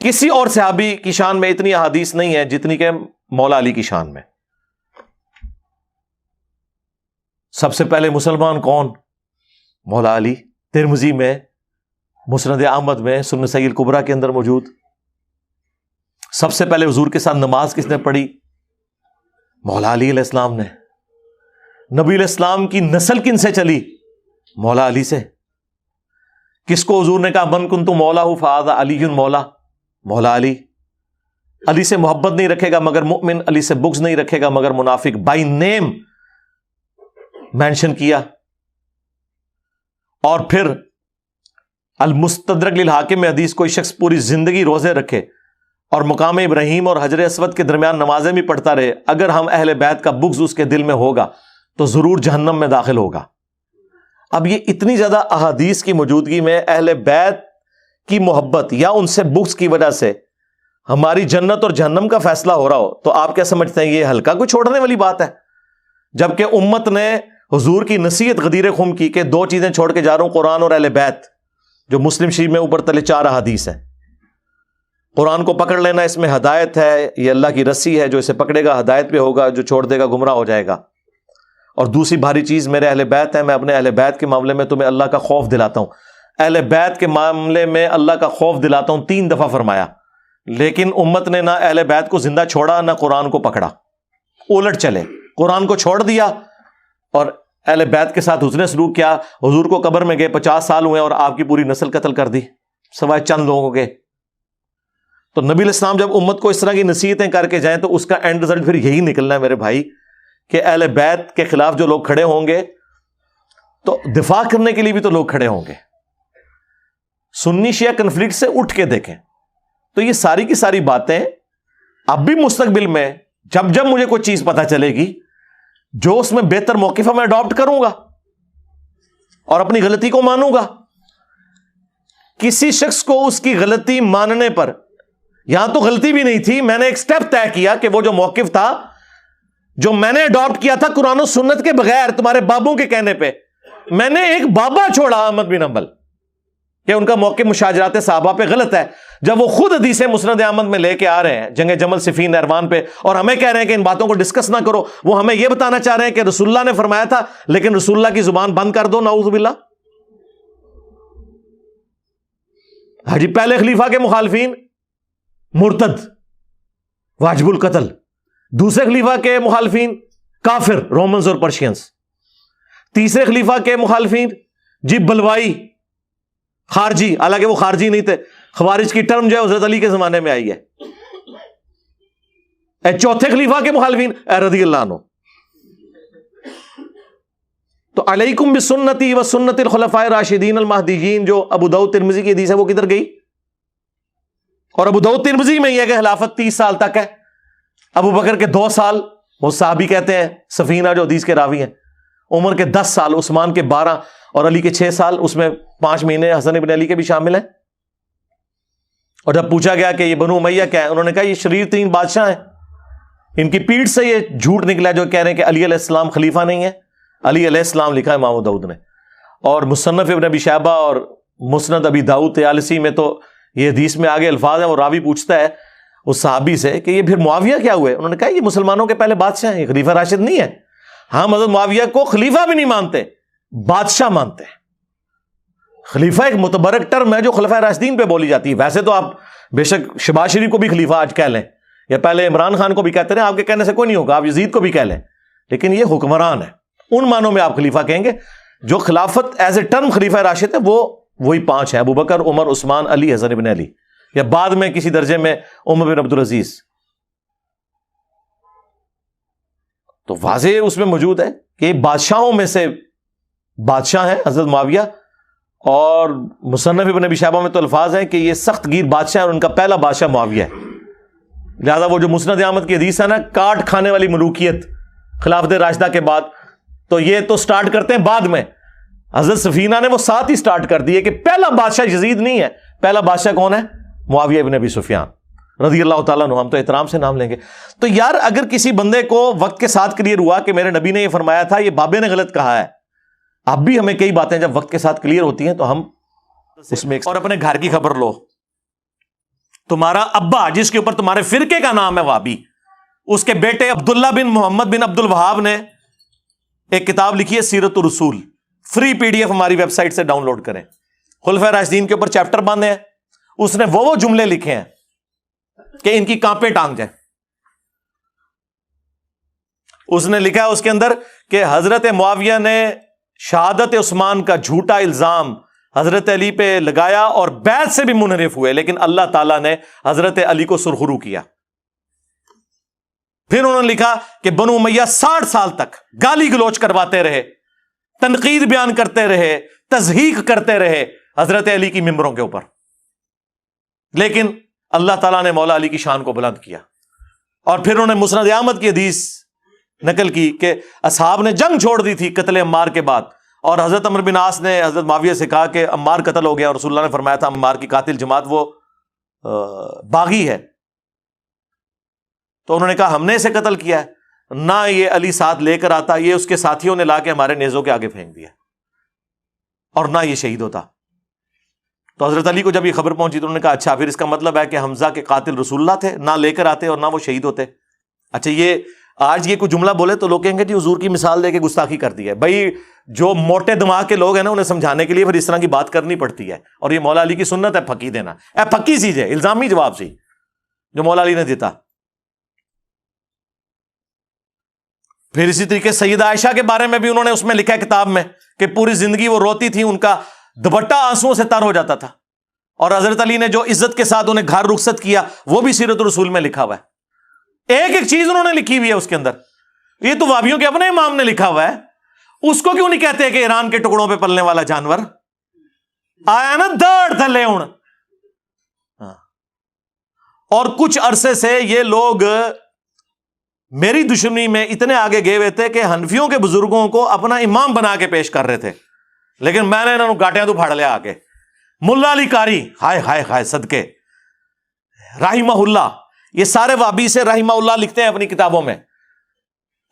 کسی اور صحابی کی شان میں اتنی احادیث نہیں ہے جتنی کہ مولا علی کی شان میں. سب سے پہلے مسلمان کون؟ مولا علی. ترمذی میں, مسند احمد میں, سنن سیل کبریٰ کے اندر موجود. سب سے پہلے حضور کے ساتھ نماز کس نے پڑھی؟ مولا علی علیہ السلام نے. نبی علیہ السلام کی نسل کن سے چلی؟ مولا علی سے. کس کو حضور نے کہا من کنت مولا فہذا علی مولا؟ مولا علی. علی سے محبت نہیں رکھے گا مگر مؤمن, علی سے بغض نہیں رکھے گا مگر منافق. بائی نیم مینشن کیا. اور پھر المستدرک للحاکم میں حدیث, کوئی شخص پوری زندگی روزے رکھے اور مقام ابراہیم اور حجر اسود کے درمیان نمازیں بھی پڑھتا رہے, اگر ہم اہل بیت کا بغض اس کے دل میں ہوگا تو ضرور جہنم میں داخل ہوگا. اب یہ اتنی زیادہ احادیث کی موجودگی میں اہل بیت کی محبت یا ان سے بغض کی وجہ سے ہماری جنت اور جہنم کا فیصلہ ہو رہا ہو, تو آپ کیا سمجھتے ہیں یہ ہلکا کوئی چھوڑنے والی بات ہے؟ جبکہ امت نے حضور کی نصیحت غدیر خم کی کہ 2 چیزیں چھوڑ کے جا رہا ہوں, قرآن اور اہل بیت, جو مسلم شریف میں اوپر تلے 4 احادیث ہیں. قرآن کو پکڑ لینا, اس میں ہدایت ہے, یہ اللہ کی رسی ہے, جو اسے پکڑے گا ہدایت پہ ہوگا, جو چھوڑ دے گا گمراہ ہو جائے گا. اور دوسری بھاری چیز میرے اہل بیت ہے, میں اپنے اہل بیت کے معاملے میں تمہیں اللہ کا خوف دلاتا ہوں. اہل بیت کے معاملے میں اللہ کا خوف دلاتا ہوں 3 دفعہ فرمایا, لیکن امت نے نہ اہل بیت کو زندہ چھوڑا نہ قرآن کو پکڑا, الٹ چلے. قرآن کو چھوڑ دیا اور اہل بیت کے ساتھ حسن سلوک کیا. حضور کو قبر میں گئے, 50 سال ہوئے اور آپ کی پوری نسل قتل کر دی سوائے چند لوگوں کے. تو نبی علیہ السلام جب امت کو اس طرح کی نصیحتیں کر کے جائیں تو اس کا اینڈ رزلٹ پھر یہی نکلنا ہے میرے بھائی کہ اہل بیت کے خلاف جو لوگ کھڑے ہوں گے تو دفاع کرنے کے لیے بھی تو لوگ کھڑے ہوں گے. سنی شیعہ کنفلکٹ سے اٹھ کے دیکھیں تو یہ ساری کی ساری باتیں اب بھی مستقبل میں جب جب مجھے کوئی چیز پتہ چلے گی جو اس میں بہتر موقف ہے میں اڈاپٹ کروں گا اور اپنی غلطی کو مانوں گا. کسی شخص کو اس کی غلطی ماننے پر, یہاں تو غلطی بھی نہیں تھی, میں نے ایک سٹیپ طے کیا کہ وہ جو موقف تھا جو میں نے اڈاپٹ کیا تھا قرآن و سنت کے بغیر تمہارے بابوں کے کہنے پہ, میں نے ایک بابا چھوڑا احمد بن حنبل کہ ان کا موقف مشاجرات صحابہ پہ غلط ہے, جب وہ خود حدیث مسند احمد میں لے کے آ رہے ہیں جنگ جمل صفین نہروان پہ, اور ہمیں کہہ رہے ہیں کہ ان باتوں کو ڈسکس نہ کرو. وہ ہمیں یہ بتانا چاہ رہے ہیں کہ رسول اللہ نے فرمایا تھا لیکن رسول اللہ کی زبان بند کر دو, نعوذ باللہ. ہاں جی، پہلے خلیفہ کے مخالفین مرتد واجب القتل، دوسرے خلیفہ کے مخالفین کافر رومنز اور پرشینز، تیسرے خلیفہ کے مخالفین جی بلوائی خارجی، حالانکہ وہ خارجی نہیں تھے، خوارج کی ٹرم جو ہے حضرت علی کے زمانے میں آئی ہے۔ چوتھے خلیفہ کے مخالفین رضی اللہ عنہ۔ تو علیکم بسنتی و سنت الخلفاء الراشدین المہدیین جو ابو داؤد ترمذی کی حدیث ہے وہ کدھر گئی؟ اور ابو داؤد ترمذی میں یہ ہے کہ خلافت 30 سال تک ہے، ابو بکر کے 2 سال، وہ صحابی کہتے ہیں سفینہ جو حدیث کے راوی ہیں، عمر کے 10 سال، عثمان کے 12 اور علی کے 6 سال، اس میں 5 مہینے حسن ابن علی کے بھی شامل ہیں۔ اور جب پوچھا گیا کہ یہ بنو امیہ کیا ہے، انہوں نے کہا یہ شریر 3 بادشاہ ہیں، ان کی پیٹھ سے یہ جھوٹ نکلا جو کہہ رہے ہیں کہ علی علیہ السلام خلیفہ نہیں ہے۔ علی علیہ السلام لکھا ہے امام داؤد نے، اور مصنف ابن ابی شیبہ اور مسند ابی داؤد طیالسی میں تو یہ حدیث میں آگے الفاظ ہیں، وہ راوی پوچھتا ہے اس صحابی سے کہ یہ پھر معاویہ کیا ہوئے؟ انہوں نے کہا یہ مسلمانوں کے پہلے بادشاہ ہیں، یہ خلیفہ راشد نہیں ہے۔ ہم حضرت معاویہ کو خلیفہ بھی نہیں مانتے، بادشاہ مانتے ہیں۔ خلیفہ ایک متبرک ٹرم ہے جو خلفائے راشدین پہ بولی جاتی ہے۔ ویسے تو آپ بے شک شہباز شریف کو بھی خلیفہ آج کہہ لیں، یا پہلے عمران خان کو بھی کہتے رہے، آپ کے کہنے سے کوئی نہیں ہوگا، آپ یزید کو بھی کہہ لیں، لیکن یہ حکمران ہے، ان معنوں میں آپ خلیفہ کہیں گے۔ جو خلافت ایز اے ٹرم خلیفہ راشد ہے وہ وہی 5 ہیں، ابو بکر، عمر، عثمان، علی، حسن ابن علی، یا بعد میں کسی درجے میں عمر بن عبدالعزیز۔ تو واضح اس میں موجود ہے کہ بادشاہوں میں سے بادشاہ ہیں حضرت معاویہ، اور مصنف ابن ابی شیبہ میں تو الفاظ ہیں کہ یہ سخت گیر بادشاہ ہیں اور ان کا پہلا بادشاہ معاویہ ہے۔ لہذا وہ جو مسند احمد کی حدیث ہے نا، کاٹ کھانے والی ملوکیت خلافت راشدہ کے بعد، تو یہ تو سٹارٹ کرتے ہیں بعد میں، حضرت سفینہ نے وہ ساتھ ہی سٹارٹ کر دی ہے کہ پہلا بادشاہ یزید نہیں ہے، پہلا بادشاہ کون ہے؟ معاویہ ابن ابی سفیان رضی اللہ تعالیٰ عنہ۔ ہم تو احترام سے نام لیں گے۔ تو یار اگر کسی بندے کو وقت کے ساتھ کلیئر ہوا کہ میرے نبی نے یہ فرمایا تھا، یہ بابے نے غلط کہا ہے، اب بھی ہمیں کئی باتیں جب وقت کے ساتھ کلیئر ہوتی ہیں تو ہم اس میں اور اپنے گھر کی خبر لو، تمہارا ابا جس کے اوپر تمہارے فرقے کا نام ہے وہابی، اس کے بیٹے عبداللہ بن محمد بن عبد الوہاب نے ایک کتاب لکھی ہے سیرت الرسول، فری PDF ہماری ویب سائٹ سے ڈاؤن لوڈ کریں، خلفائے راشدین کے اوپر چیپٹر باندھے ہیں، اس نے وہ جملے لکھے ہیں کہ ان کی کانپیں ٹانگ جائیں۔ اس نے لکھا ہے اس کے اندر کہ حضرت معاویہ نے شہادت عثمان کا جھوٹا الزام حضرت علی پہ لگایا اور بیعت سے بھی منحرف ہوئے، لیکن اللہ تعالیٰ نے حضرت علی کو سرخرو کیا۔ پھر انہوں نے لکھا کہ بنو امیہ 60 سال تک گالی گلوچ کرواتے رہے، تنقید بیان کرتے رہے، تضحیق کرتے رہے حضرت علی کی ممبروں کے اوپر، لیکن اللہ تعالیٰ نے مولا علی کی شان کو بلند کیا۔ اور پھر انہوں نے مسند احمد کی حدیث نقل کی کہ اصحاب نے جنگ چھوڑ دی تھی قتل عمار کے بعد، اور حضرت عمرو بن عاص نے حضرت معاویہ سے کہا کہ عمار قتل ہو گیا، اور رسول اللہ نے فرمایا تھا عمار کی قاتل جماعت وہ باغی ہے، تو انہوں نے کہا ہم نے اسے قتل کیا ہے، نہ یہ علی ساتھ لے کر آتا، یہ اس کے ساتھیوں نے لا کے ہمارے نیزوں کے آگے پھینک دیا، اور نہ یہ شہید ہوتا۔ تو حضرت علی کو جب یہ خبر پہنچی تو انہوں نے کہا اچھا پھر اس کا مطلب ہے کہ حمزہ کے قاتل رسول اللہ تھے، نہ لے کر آتے اور نہ وہ شہید ہوتے۔ اچھا یہ آج یہ کوئی جملہ بولے تو لوگ کہیں گے جی حضور کی مثال دے کے گستاخی کر دی ہے۔ بھائی جو موٹے دماغ کے لوگ ہیں نا، انہیں سمجھانے کے لیے پھر اس طرح کی بات کرنی پڑتی ہے، اور یہ مولا علی کی سنت ہے پھکی دینا، پھکی چیز ہے، الزامی جواب سی جو مولا علی نے دیتا۔ پھر اسی طریقے سیدہ عائشہ کے بارے میں بھی انہوں نے اس میں لکھا ہے کتاب میں کہ پوری زندگی وہ روتی تھی، ان کا دوپٹہ آنسوؤں سے تر ہو جاتا تھا، اور حضرت علی نے جو عزت کے ساتھ انہیں گھر رخصت کیا وہ بھی سیرت الرسول میں لکھا ہوا ہے۔ ایک ایک چیز انہوں نے لکھی ہوئی ہے اس کے اندر۔ یہ تو وہابیوں کے اپنے امام نے لکھا ہوا ہے، اس کو کیوں نہیں کہتے کہ ایران کے ٹکڑوں پہ پلنے والا جانور آیا نا داڑھ تھلے ہوں۔ اور کچھ عرصے سے یہ لوگ میری دشمنی میں اتنے آگے گئے ہوئے تھے کہ حنفیوں کے بزرگوں کو اپنا امام بنا کے پیش کر رہے تھے، لیکن میں نے انہوں نے گاٹیاں تو پھاڑ لیا آ کے۔ ملا علی قاری ہائے ہائے ہائے صدقے رحمہ اللہ، یہ سارے وہابی سے رحمہ اللہ لکھتے ہیں اپنی کتابوں میں۔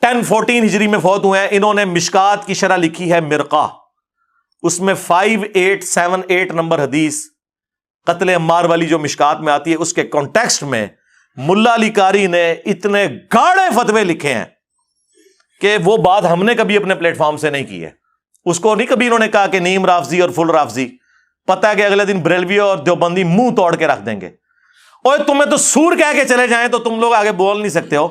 1014 ہجری میں فوت ہوئے ہیں انہوں نے مشکات کی شرح لکھی ہے مرقہ، اس میں 5878 نمبر حدیث قتل عمار والی جو مشکات میں آتی ہے اس کے کانٹیکسٹ میں ملا علی قاری نے اتنے گاڑے فتوے لکھے ہیں کہ وہ بات ہم نے کبھی اپنے پلیٹ فارم سے نہیں کی ہے۔ اس کو نہیں کبھی انہوں نے کہا کہ نیم رافضی اور فل رافضی، پتہ ہے کہ اگلے دن بریلوی اور دیوبندی منہ توڑ کے رکھ دیں گے، اور تمہیں تو سور کہہ کے چلے جائیں تو تم لوگ آگے بول نہیں سکتے ہو،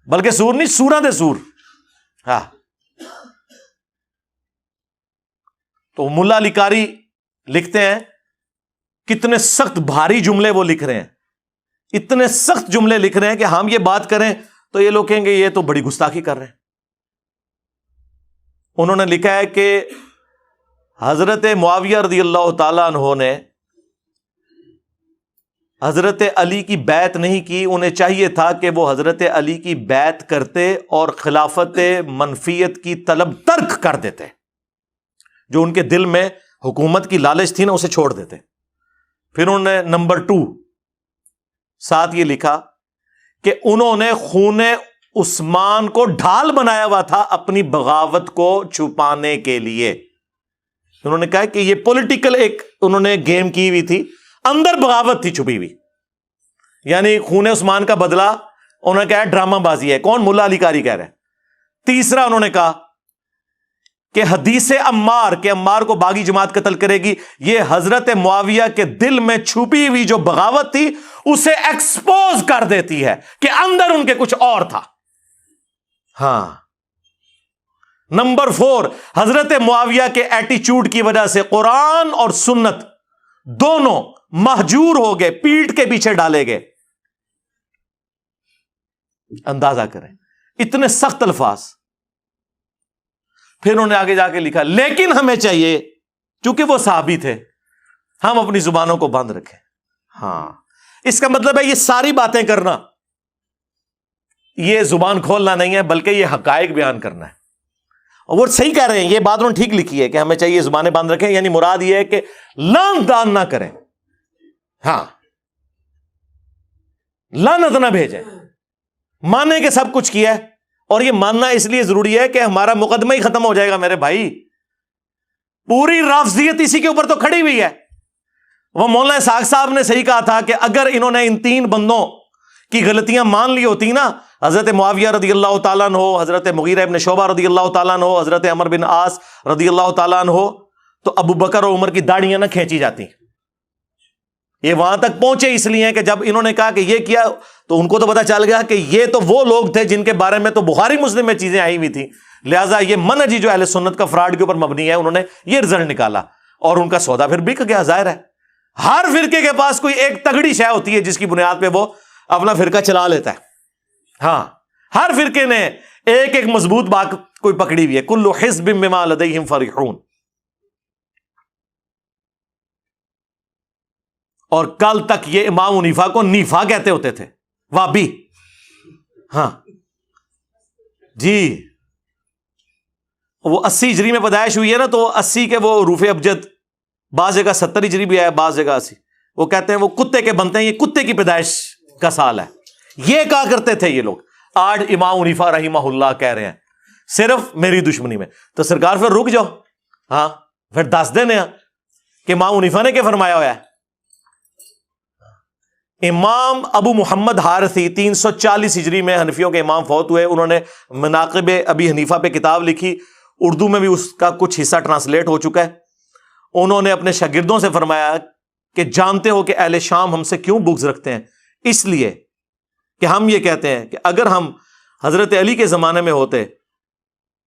بلکہ سور نہیں، سوراں دے سور. ہاں تو ملا علی قاری لکھتے ہیں، کتنے سخت بھاری جملے وہ لکھ رہے ہیں، اتنے سخت جملے لکھ رہے ہیں کہ ہم یہ بات کریں تو یہ لوگ کہیں گے یہ تو بڑی گستاخی کر رہے ہیں. انہوں نے لکھا ہے کہ حضرت معاویہ رضی اللہ تعالیٰ عنہ نے حضرت علی کی بیعت نہیں کی، انہیں چاہیے تھا کہ وہ حضرت علی کی بیعت کرتے اور خلافت منفیت کی طلب ترک کر دیتے، جو ان کے دل میں حکومت کی لالچ تھی نا اسے چھوڑ دیتے. پھر انہوں نے نمبر 2 ساتھ یہ لکھا کہ انہوں نے خون عثمان کو ڈھال بنایا ہوا تھا اپنی بغاوت کو چھپانے کے لیے. انہوں نے کہا کہ یہ پولیٹیکل ایک انہوں نے گیم کی ہوئی تھی، اندر بغاوت تھی چھپی ہوئی، یعنی خون عثمان کا بدلہ انہوں نے کہا ڈرامہ بازی ہے. کون؟ ملا علی قاری کہہ رہے ہیں. تیسرا انہوں نے کہا کہ حدیث عمار کہ عمار کو باغی جماعت قتل کرے گی، یہ حضرت معاویہ کے دل میں چھپی ہوئی جو بغاوت تھی اسے ایکسپوز کر دیتی ہے کہ اندر ان کے کچھ اور تھا. ہاں. نمبر 4 حضرت معاویہ کے ایٹیچیوڈ کی وجہ سے قرآن اور سنت دونوں مہجور ہو گئے، پیٹ کے پیچھے ڈالے گئے. اندازہ کریں اتنے سخت الفاظ. پھر انہوں نے آگے جا کے لکھا لیکن ہمیں چاہیے چونکہ وہ صحابی تھے ہم اپنی زبانوں کو بند رکھیں. ہاں اس کا مطلب ہے یہ ساری باتیں کرنا یہ زبان کھولنا نہیں ہے، بلکہ یہ حقائق بیان کرنا ہے. اور وہ صحیح کہہ رہے ہیں، یہ بات انہوں نے ٹھیک لکھی ہے کہ ہمیں چاہیے زبانیں بند رکھیں، یعنی مراد یہ ہے کہ لان دان نہ کریں، ہاں لعنت نہ بھیجیں، مانے کہ سب کچھ کیا ہے. اور یہ ماننا اس لیے ضروری ہے کہ ہمارا مقدمہ ہی ختم ہو جائے گا میرے بھائی. پوری رافضیت اسی کے اوپر تو کھڑی ہوئی ہے. وہ مولانا اسحاق صاحب نے صحیح کہا تھا کہ اگر انہوں نے ان 3 بندوں کی غلطیاں مان لی ہوتی نا، حضرت معاویہ رضی اللہ تعالیٰ عنہ، حضرت مغیرہ ابن شعبہ رضی اللہ تعالیٰ عنہ، حضرت عمر بن عاص رضی اللہ تعالیٰ عنہ، تو ابو بکر اور عمر کی داڑیاں نہ کھینچی جاتی. یہ وہاں تک پہنچے اس لیے کہ جب انہوں نے کہا کہ یہ کیا تو ان کو تو پتا چل گیا کہ یہ تو وہ لوگ تھے جن کے بارے میں تو بخاری مسلم میں چیزیں آئی ہوئی تھی، لہٰذا یہ منہج جو اہل سنت کا فراڈ کے اوپر مبنی ہے، انہوں نے یہ رزلٹ نکالا اور ان کا سودا پھر بک گیا. ظاہر ہے ہر فرقے کے پاس کوئی ایک تگڑی شے ہوتی ہے جس کی بنیاد پہ وہ اپنا فرقہ چلا لیتا ہے. ہاں ہر فرقے نے ایک ایک مضبوط بات کوئی پکڑی ہوئی ہے. کل حزب بما لدیہم فرحون. اور کل تک یہ امام حنیفہ کو نیفا کہتے ہوتے تھے، وابی. ہاں جی وہ 80 ہجری میں پیدائش ہوئی ہے نا، تو 80 کے وہ حروف ابجد، بعض جگہ 70 ہجری بھی ہے، بعض جگہ 80. وہ کہتے ہیں وہ کتے کے بنتے ہیں، یہ کتے کی پیدائش کا سال ہے. یہ کہا کرتے تھے یہ لوگ. آج امام حنیفہ رحمہ اللہ کہہ رہے ہیں صرف میری دشمنی میں. تو سرکار پھر رک جاؤ، ہاں پھر دس دینے کہ امام حنیفہ نے کیا فرمایا ہوا ہے. امام ابو محمد حارثی 340 ہجری میں حنفیوں کے امام فوت ہوئے. انہوں نے مناقب ابی حنیفہ پہ کتاب لکھی، اردو میں بھی اس کا کچھ حصہ ٹرانسلیٹ ہو چکا ہے. انہوں نے اپنے شاگردوں سے فرمایا کہ جانتے ہو کہ اہل شام ہم سے کیوں بغض رکھتے ہیں؟ اس لیے کہ ہم یہ کہتے ہیں کہ اگر ہم حضرت علی کے زمانے میں ہوتے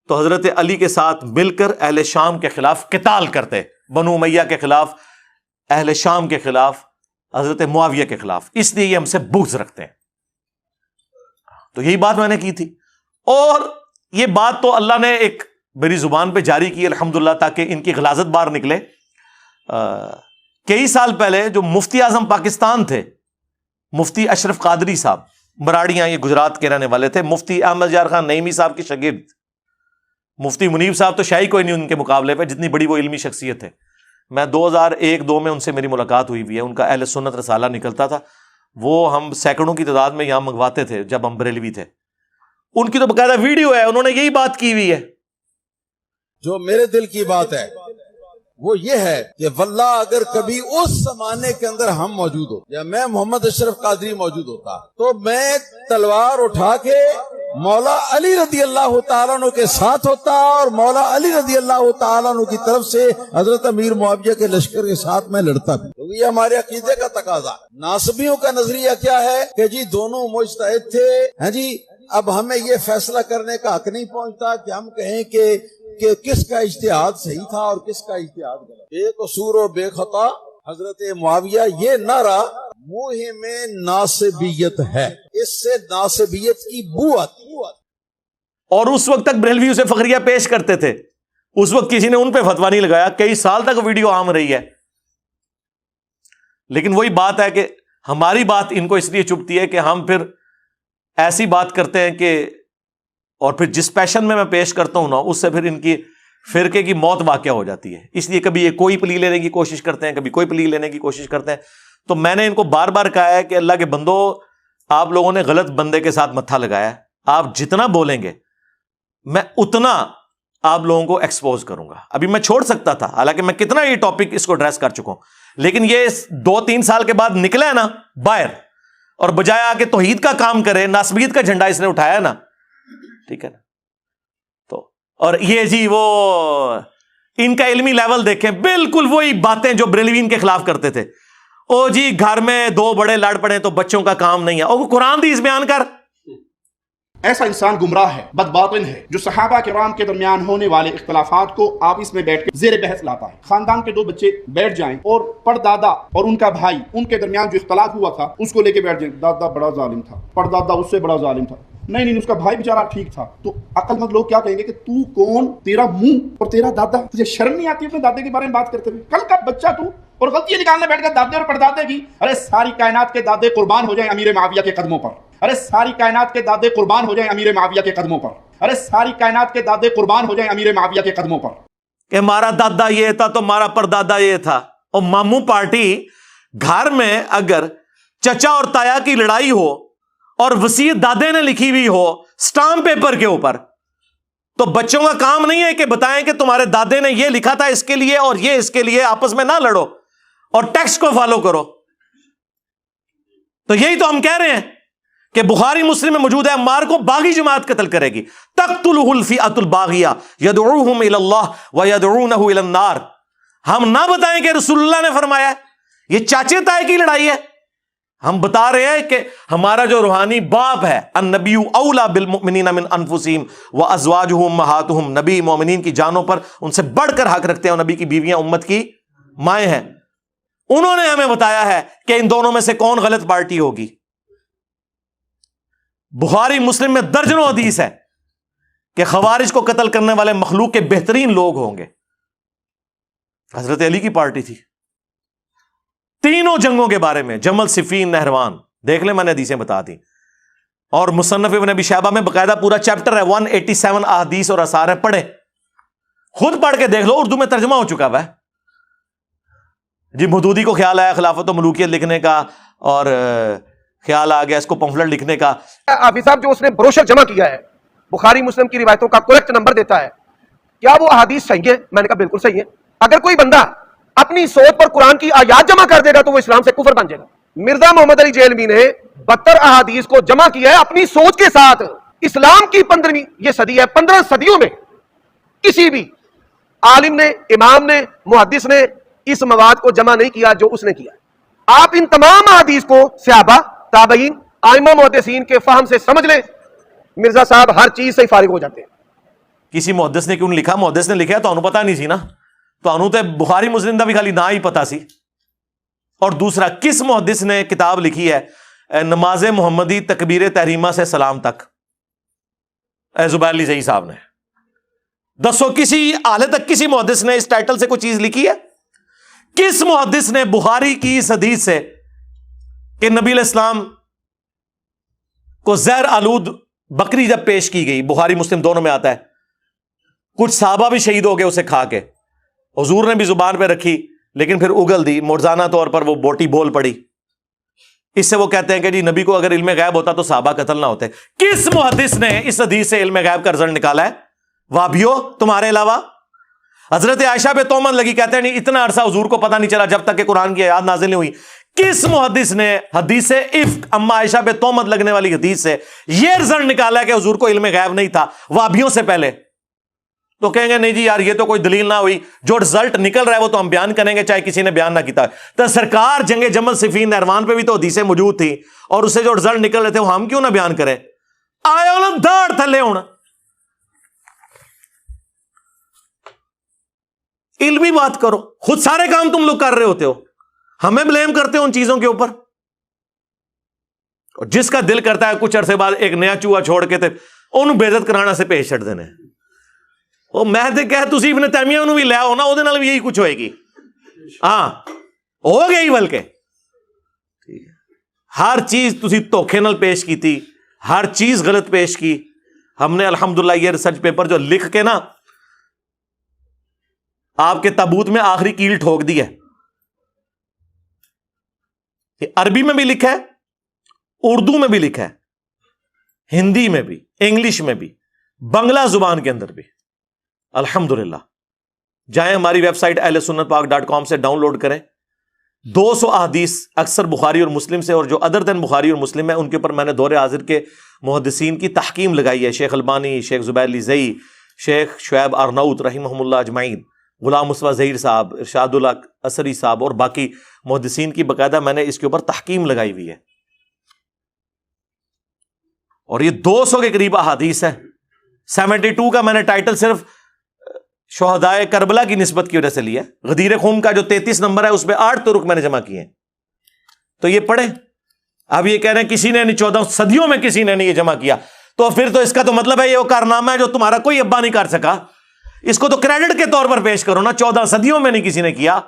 تو حضرت علی کے ساتھ مل کر اہل شام کے خلاف قتال کرتے، بنو امیہ کے خلاف، اہل شام کے خلاف، حضرت معاویہ کے خلاف. اس لیے یہ ہم سے بغض رکھتے ہیں. تو یہی بات میں نے کی تھی، اور یہ بات تو اللہ نے ایک میری زبان پہ جاری کی الحمدللہ تاکہ ان کی غلاظت باہر نکلے. کئی سال پہلے جو مفتی اعظم پاکستان تھے، مفتی اشرف قادری صاحب، مراڑیاں، یہ گجرات کے رہنے والے تھے، مفتی احمد یار خان نعیمی صاحب کے شاگرد. مفتی منیب صاحب تو شاہی کوئی نہیں ان کے مقابلے پہ، جتنی بڑی وہ علمی شخصیت ہے. میں 2001-2 میں ان سے میری ملاقات ہوئی بھی ہے. ان کا اہل سنت رسالہ نکلتا تھا، وہ ہم سینکڑوں کی تعداد میں یہاں منگواتے تھے جب ہم بریلوی تھے. ان کی تو باقاعدہ ویڈیو ہے، انہوں نے یہی بات کی ہوئی ہے. جو میرے دل کی بات ہے وہ یہ ہے کہ واللہ اگر کبھی اس زمانے کے اندر ہم موجود ہو یا میں محمد اشرف قادری موجود ہوتا تو میں تلوار اٹھا کے مولا علی رضی اللہ تعالیٰ عنہ کے ساتھ ہوتا اور مولا علی رضی اللہ تعالیٰ عنہ کی طرف سے حضرت امیر معاویہ کے لشکر کے ساتھ میں لڑتا بھی، کیونکہ یہ ہمارے عقیدے کا تقاضا۔ ناصبیوں کا نظریہ کیا ہے کہ جی دونوں مجتہد تھے، ہاں جی، اب ہمیں یہ فیصلہ کرنے کا حق نہیں پہنچتا کہ ہم کہیں کہ کس کا اجتہاد صحیح تھا اور کس کا اجتہاد غلط۔ بے قصور و بے خطا حضرت معاویہ، یہ نعرہ موہم ناصبیت ہے، اس سے ناصبیت کی بو آتی ہے۔ اور اس وقت تک بریلوی اسے فخریہ پیش کرتے تھے، اس وقت کسی نے ان پہ فتویٰ نہیں لگایا، کئی سال تک ویڈیو عام رہی ہے۔ لیکن وہی بات ہے کہ ہماری بات ان کو اس لیے چبھتی ہے کہ ہم پھر ایسی بات کرتے ہیں کہ، اور پھر جس پیشن میں پیش کرتا ہوں نا، اس سے پھر ان کی فرقے کی موت واقع ہو جاتی ہے۔ اس لیے کبھی یہ کوئی پلی لینے کی کوشش کرتے ہیں، کبھی کوئی پلی لینے کی کوشش کرتے ہیں۔ تو میں نے ان کو بار بار کہا ہے کہ اللہ کے بندو، آپ لوگوں نے غلط بندے کے ساتھ متھا لگایا ہے، آپ جتنا بولیں گے میں اتنا آپ لوگوں کو ایکسپوز کروں گا۔ ابھی میں چھوڑ سکتا تھا، حالانکہ میں کتنا یہ ٹاپک اس کو ایڈریس کر چکا ہوں، لیکن یہ 2-3 سال کے بعد نکلا ہے نا باہر، اور بجائے آ کے توحید کا کام کرے، ناصبیت کا جھنڈا اس نے اٹھایا نا، ٹھیک ہے نا۔ تو اور یہ جی وہ ان کا علمی لیول دیکھیں، بالکل وہی باتیں جو بریلوین کے خلاف کرتے تھے۔ او جی گھر میں 2 بڑے لڑ پڑے تو بچوں کا کام نہیں ہے، او قرآن دیس بیان کر۔ ایسا انسان گمراہ ہے، بدباطن ہے، جو صحابہ کرام کے درمیان ہونے والے اختلافات کو آپس میں بیٹھ کے زیر بحث لاتا ہے۔ خاندان کے 2 بچے بیٹھ جائیں اور پردادا اور ان کا بھائی، ان کے درمیان جو اختلاف ہوا تھا اس کو لے کے بیٹھ جائیں، دادا بڑا ظالم تھا، پردادا اس سے بڑا ظالم تھا، نہیں اس کا بھائی بیچارہ ٹھیک تھا، تو عقل مند لوگ کیا کہیں گے کہ تو کون، تیرا منہ اور تیرا دادا، تجھے شرم نہیں آتی اپنے دادے کے بارے میں بات کرتے ہوئے؟ کل کا بچہ تو، اور غلطیاں نکالنے بیٹھ کر دادے اور پردادے کی۔ ارے ساری کائنات کے دادے قربان ہو جائیں امیر معاویہ کے قدموں پر، ارے ساری کائنات کے دادے قربان ہو جائیں امیر معاویہ کے قدموں پر، ارے ساری کائنات کے دادے قربان ہو جائیں امیر معاویہ کے قدموں پر۔ کہ ہمارا دادا یہ تھا تو ہمارا پردادا یہ تھا۔ اور ماموں پارٹی گھر میں اگر چچا اور تایا کی لڑائی ہو اور وصیت دادے نے لکھی ہوئی ہو سٹامپ پیپر کے اوپر، تو بچوں کا کام نہیں ہے کہ بتائیں کہ تمہارے دادے نے یہ لکھا تھا اس کے لیے اور یہ اس کے لیے، آپس میں نہ لڑو اور ٹیکسٹ کو فالو کرو۔ تو یہی تو ہم کہہ رہے ہیں کہ بخاری مسلم میں موجود ہے، عمار کو باغی جماعت قتل کرے گی، تقتلہ الفئۃ الباغیہ یدعوہم الی اللہ ویدعونہ الی النار۔ ہم نہ بتائیں کہ رسول اللہ نے فرمایا ہے، یہ چاچے تائے کی لڑائی ہے۔ ہم بتا رہے ہیں کہ ہمارا جو روحانی باپ ہے، النبی اولی بالمؤمنین من انفسہم وازواجہ امہاتہم، نبی مومنین کی جانوں پر ان سے بڑھ کر حق رکھتے ہیں، اور نبی کی بیویاں امت کی مائیں ہیں۔ انہوں نے ہمیں بتایا ہے کہ ان دونوں میں سے کون غلط پارٹی ہوگی۔ بخاری مسلم میں درجنوں حدیث ہے کہ خوارج کو قتل کرنے والے مخلوق کے بہترین لوگ ہوں گے۔ حضرت علی کی پارٹی تھی تینوں جنگوں کے بارے میں، جمل، صفین، نہروان، دیکھ لیں میں نے حدیثیں بتا دی۔ اور مصنف ابن ابی شیبہ میں باقاعدہ پورا چیپٹر ہے، 187 احادیث اور آثار ہیں، پڑھیں، خود پڑھ کے دیکھ لو، اردو میں ترجمہ ہو چکا ہوا ہے۔ جی مودودی کو خیال آیا خلافت و ملوکیت لکھنے کا، اور خیال آ گیا اس کو پمفلٹ لکھنے کا۔ حافظ صاحب جو اس نے بروشر جمع کیا ہے بخاری مسلم کی روایتوں کا کریکٹ نمبر دیتا ہے، کیا وہ احادیث صحیح ہے؟ میں نے کہا بالکل صحیح ہے۔ اگر کوئی بندہ اپنی سوچ پر قرآن کی آیات جمع کر دے گا تو وہ اسلام سے کفر بن جائے گا۔ مرزا محمد علی جیلوی نے 72 احادیث کو جمع کیا ہے اپنی سوچ کے ساتھ۔ اسلام کی 15ویں یہ صدی ہے، 15 صدیوں میں کسی بھی عالم نے، امام نے، محدث نے اس مواد کو جمع نہیں کیا جو اس نے کیا۔ آپ ان تمام احادیث کو صحابہ، تابعین، ائمہ محدثین کے فہم سے سمجھ لیں، مرزا صاحب ہر چیز سے فارغ ہو جاتے ہیں۔ کسی محدث نے کیوں نہیں لکھا؟ محدث نے لکھا تو انہوں پتہ نہیں سی نا، تو انہوں تے بخاری مسلم دا بھی خالی نہ ہی پتا سی۔ اور دوسرا، کس محدث نے کتاب لکھی ہے نماز محمدی تکبیر تحریمہ سے سلام تک؟ زبیر علی زئی صاحب نے۔ دسو کسی حال تک کسی محدث نے اس ٹائٹل سے کوئی چیز لکھی ہے؟ کس محدث نے بخاری کی اس حدیث سے کہ نبی علیہ السلام کو زہر آلود بکری جب پیش کی گئی، بخاری مسلم دونوں میں آتا ہے، کچھ صحابہ بھی شہید ہو گئے اسے کھا کے، حضور نے بھی زبان پہ رکھی لیکن پھر اگل دی، مرزانہ طور پر وہ بوٹی بول پڑی۔ اس سے وہ کہتے ہیں کہ جی نبی کو اگر علم غیب ہوتا تو صحابہ قتل نہ ہوتے۔ کس محدث نے اس حدیث سے علم غیب کا رزلٹ نکالا ہے؟ وہابیو تمہارے علاوہ؟ حضرت عائشہ پہ تہمت لگی، کہتے ہیں نہیں اتنا عرصہ حضور کو پتہ نہیں چلا جب تک کہ قرآن کی آیات نازل نہیں ہوئی۔ کس محدث نے حدیث افک اما عائشہ پہ تہمت لگنے والی حدیث سے یہ رزلٹ نکالا ہے کہ حضور کو علم غیب نہیں تھا وہابیوں سے پہلے؟ تو کہیں گے نہیں جی یار یہ تو کوئی دلیل نہ ہوئی، جو رزلٹ نکل رہا ہے وہ تو ہم بیان کریں گے چاہے کسی نے بیان نہ کیتا۔ تو سرکار جنگ جمل صفین نہروان پہ بھی تو حدیثیں موجود تھی، اور اسے جو رزلٹ نکل رہے تھے وہ ہم کیوں نہ بیان کریں؟ آئے ہونا داڑ تھلے ہونا، علمی بات کرو، خود سارے کام تم لوگ کر رہے ہوتے ہو، ہمیں بلیم کرتے ہو ان چیزوں کے اوپر۔ اور جس کا دل کرتا ہے کچھ عرصے بعد ایک نیا چوہا چھوڑ کے تے انہوں بے عزت کرانا سے پیش چھڑ دینے، وہ میں تے کہہ تسی ابن تیمیہ انہوں بھی لے آؤ نا، وہ یہی کچھ ہوئے گی، ہاں ہو گئی، بلکہ ہر چیز تسی دھوکھے نال پیش کی تھی، ہر چیز غلط پیش کی۔ ہم نے الحمدللہ یہ ریسرچ پیپر جو لکھ کے نا آپ کے تابوت میں آخری کیل ٹھوک دی ہے، یہ عربی میں بھی لکھا ہے، اردو میں بھی لکھا ہے، ہندی میں بھی، انگلش میں بھی، بنگلہ زبان کے اندر بھی، الحمدللہ۔ جائیں ہماری ویب سائٹ ahlsunnatpak.com سے ڈاؤن لوڈ کریں، 200 احادیث اکثر بخاری اور مسلم سے، اور جو ادر دین بخاری اور مسلم ہے ان کے اوپر میں نے دور حاضر کے محدثین کی تحکیم لگائی ہے، شیخ البانی، شیخ زبیر علی زئی، شیخ شعیب ارناؤت رحمہم اللہ اجمعین، غلام مصطفیٰ ظہیر صاحب، ارشاد اللہ اثری صاحب، اور باقی محدثین کی باقاعدہ میں نے اس کے اوپر تحکیم لگائی ہوئی ہے، اور یہ 200 کے قریب احادیث ہے۔ 72 کا میں نے ٹائٹل صرف شہدائے کربلا کی نسبت کی وجہ سے لیا، غدیر خون کا جو 33 نمبر ہے اس پہ 8 طرق میں نے جمع کیے ہیں، تو یہ پڑھیں۔ اب یہ کہہ رہے ہیں کسی نے نہیں، 14 صدیوں میں کسی نے نہیں یہ جمع کیا، تو پھر تو اس کا تو مطلب ہے یہ وہ کارنامہ ہے جو تمہارا کوئی ابا نہیں کر سکا، اس کو تو کریڈٹ کے طور پر پیش کرو نا، 14 صدیوں میں نہیں کسی نے کیا۔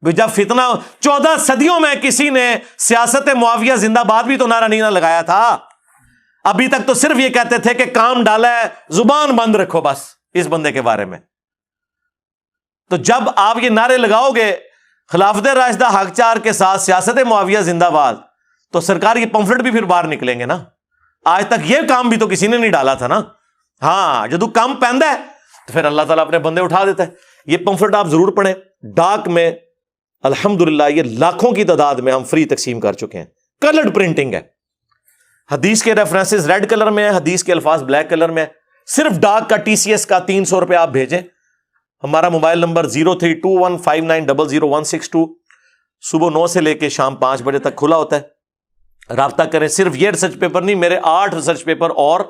جب فتنہ 14 صدیوں میں کسی نے سیاست معاویہ زندہ باد بھی تو نعرہ نہیں نہ لگایا تھا، ابھی تک تو صرف یہ کہتے تھے کہ کام ڈالا ہے، زبان بند رکھو بس اس بندے کے بارے میں۔ تو جب آپ یہ نعرے لگاؤ گے خلافت راشدہ حق چار کے ساتھ سیاست معاویہ زندہ باد، تو سرکار یہ پمفلٹ بھی پھر باہر نکلیں گے نا۔ آج تک یہ کام بھی تو کسی نے نہیں ڈالا تھا نا، ہاں جدو کام پہندا ہے تو پھر اللہ تعالیٰ اپنے بندے اٹھا دیتا ہے۔ یہ پمفلٹ آپ ضرور پڑھیں، ڈاک میں الحمدللہ یہ لاکھوں کی تعداد میں ہم فری تقسیم کر چکے ہیں، کلرڈ پرنٹنگ ہے، حدیث کے ریفرنسز ریڈ کلر میں ہیں، حدیث کے الفاظ بلیک کلر میں ہیں۔ صرف ڈاک کا TCS کا 300 روپے آپ بھیجیں، ہمارا موبائل نمبر 032159000162، صبح 9 سے لے کے شام 5 بجے تک کھلا ہوتا ہے، رابطہ کریں۔ صرف یہ ریسرچ پیپر نہیں، میرے 8 ریسرچ پیپر اور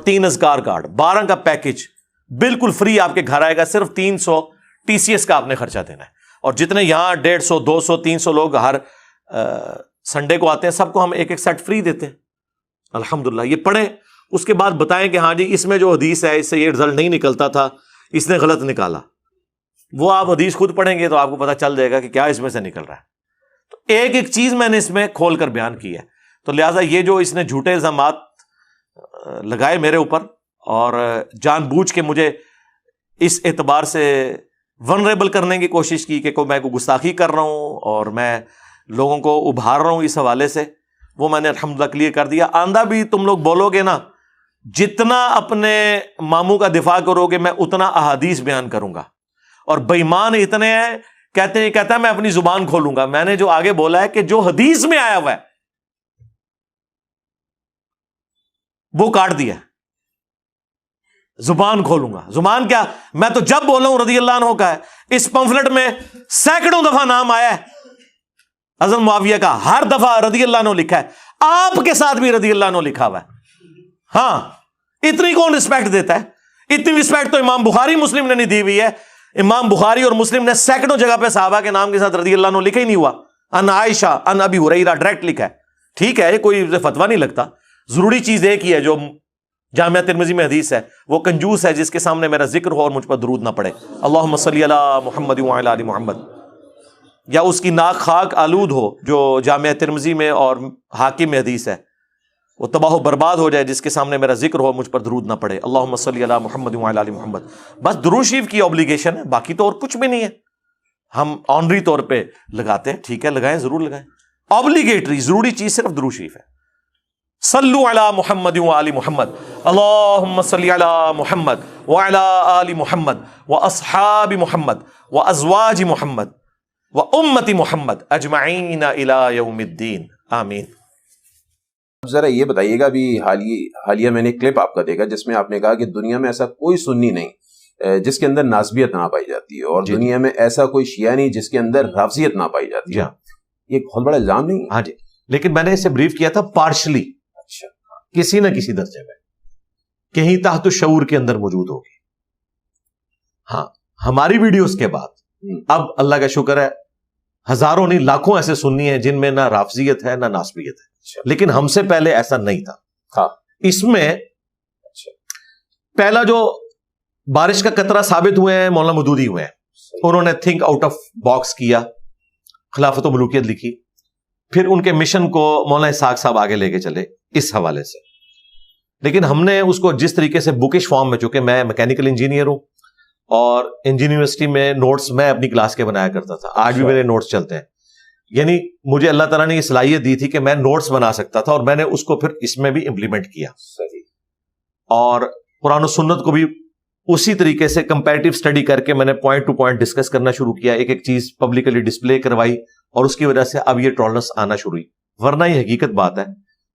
3 اذکار کارڈ، 12 کا پیکج بالکل فری آپ کے گھر آئے گا، صرف 300 TCS کا آپ نے خرچہ دینا ہے۔ اور جتنے یہاں 150 200 300 لوگ ہر سنڈے کو آتے ہیں، سب کو ہم ایک سیٹ فری دیتے ہیں الحمدللہ۔ یہ پڑھیں، اس کے بعد بتائیں کہ ہاں جی اس میں جو حدیث ہے اس سے یہ رزلٹ نہیں نکلتا تھا، اس نے غلط نکالا۔ وہ آپ حدیث خود پڑھیں گے تو آپ کو پتہ چل جائے گا کہ کیا اس میں سے نکل رہا ہے۔ تو ایک ایک چیز میں نے اس میں کھول کر بیان کی ہے، تو لہٰذا یہ جو اس نے جھوٹے الزامات لگائے میرے اوپر، اور جان بوجھ کے مجھے اس اعتبار سے ونریبل کرنے کی کوشش کی کہ میں کوئی گستاخی کر رہا ہوں اور میں لوگوں کو ابھار رہا ہوں اس حوالے سے، وہ میں نے الحمدللہ کلیئر کر دیا۔ آندہ بھی تم لوگ بولو گے نا، جتنا اپنے ماموں کا دفاع کرو گے میں اتنا احادیث بیان کروں گا، اور بےمان اتنے ہیں کہتا ہے میں اپنی زبان کھولوں گا۔ میں نے جو آگے بولا ہے کہ جو حدیث میں آیا ہوا ہے وہ کاٹ دیا، زبان کھولوں گا۔ زبان کیا، میں تو جب بولا ہوں رضی اللہ عنہ کا ہے، اس پمفلٹ میں سینکڑوں دفعہ نام آیا ہے حضرت معاویہ کا، ہر دفعہ رضی اللہ عنہ لکھا ہے، آپ کے ساتھ بھی رضی اللہ عنہ لکھا ہوا ہے۔ ہاں اتنی کون رسپیکٹ دیتا ہے؟ اتنی رسپیکٹ تو امام بخاری مسلم نے نہیں دی ہوئی ہے۔ امام بخاری اور مسلم نے سینکڑوں جگہ پہ صحابہ کے نام کے ساتھ رضی اللہ عنہ لکھا ہی نہیں ہوا، ان عائشہ ان ابی ہریرہ ڈائریکٹ لکھا ہے۔ ٹھیک ہے، یہ کوئی فتویٰ نہیں لگتا، ضروری چیز ایک ہی ہے جو جامعہ ترمذی میں حدیث ہے، وہ کنجوس ہے جس کے سامنے میرا ذکر ہو اور مجھ پر درود نہ پڑے، اللہم صلی علی محمد وعلی آل محمد، یا اس کی ناک خاک آلود ہو جو جامعہ ترمذی میں اور حاکم میں حدیث ہے، وہ تباہ و برباد ہو جائے جس کے سامنے میرا ذکر ہو مجھ پر درود نہ پڑے، اللہم صلی علی محمد وعلی آل محمد۔ بس درود شریف کی اوبلیگیشن ہے، باقی تو اور کچھ بھی نہیں ہے، ہم آنری طور پہ لگاتے ہیں، ٹھیک ہے لگائیں، ضرور لگائیں، اوبلیگیٹری ضروری چیز صرف درود شریف ہے۔ صلو علی محمد وعلی محمد، اللہم صلی علی محمد وعلی آل محمد واصحاب محمد وازواج محمد۔ وأمة محمد اجمعین الی یوم الدین آمین. ذرا یہ بتائیے گا، ابھی حالیہ میں نے ایک کلپ آپ کا دیکھا جس میں آپ نے کہا کہ دنیا میں ایسا کوئی سنی نہیں جس کے اندر ناسبیت نہ پائی جاتی ہے، اور دنیا میں ایسا کوئی شیعہ نہیں جس کے اندر رافضیت نہ پائی جاتی ہے. یہ ایک بہت بڑا الزام نہیں؟ ہاں جی، لیکن میں نے اسے بریف کیا تھا پارشلی. اچھا، کسی نہ کسی درجے میں کہیں تحت الشعور کے اندر موجود ہوگی. ہاں، ہماری ویڈیوز کے بعد اب اللہ کا شکر ہے ہزاروں نہیں لاکھوں ایسے سنی ہیں جن میں نہ رافضیت ہے نہ ناسبیت ہے. لیکن ہم سے پہلے ایسا نہیں تھا. اس میں پہلا جو بارش کا قطرہ ثابت ہوئے ہیں مولانا مودودی ہوئے ہیں. انہوں نے تھنک آؤٹ آف باکس کیا، خلافت و ملوکیت لکھی. پھر ان کے مشن کو مولانا اسحاق صاحب آگے لے کے چلے اس حوالے سے. لیکن ہم نے اس کو جس طریقے سے بکش فارم میں، چونکہ میں میکینیکل انجینئر ہوں اور انجینئر یونیورسٹی میں نوٹس میں اپنی کلاس کے بنایا کرتا تھا، آج بھی میرے نوٹس چلتے ہیں. یعنی مجھے اللہ تعالیٰ نے یہ صلاحیت دی تھی کہ میں نوٹس بنا سکتا تھا، اور میں نے اس کو پھر اس میں بھی امپلیمنٹ کیا. اور قرآن و سنت کو بھی اسی طریقے سے کمپیریٹیو اسٹڈی کر کے میں نے پوائنٹ ٹو پوائنٹ ڈسکس کرنا شروع کیا. ایک ایک چیز پبلکلی ڈسپلے کروائی، اور اس کی وجہ سے اب یہ ٹالرنس آنا شروع ہوئی. ورنہ یہ حقیقت بات ہے،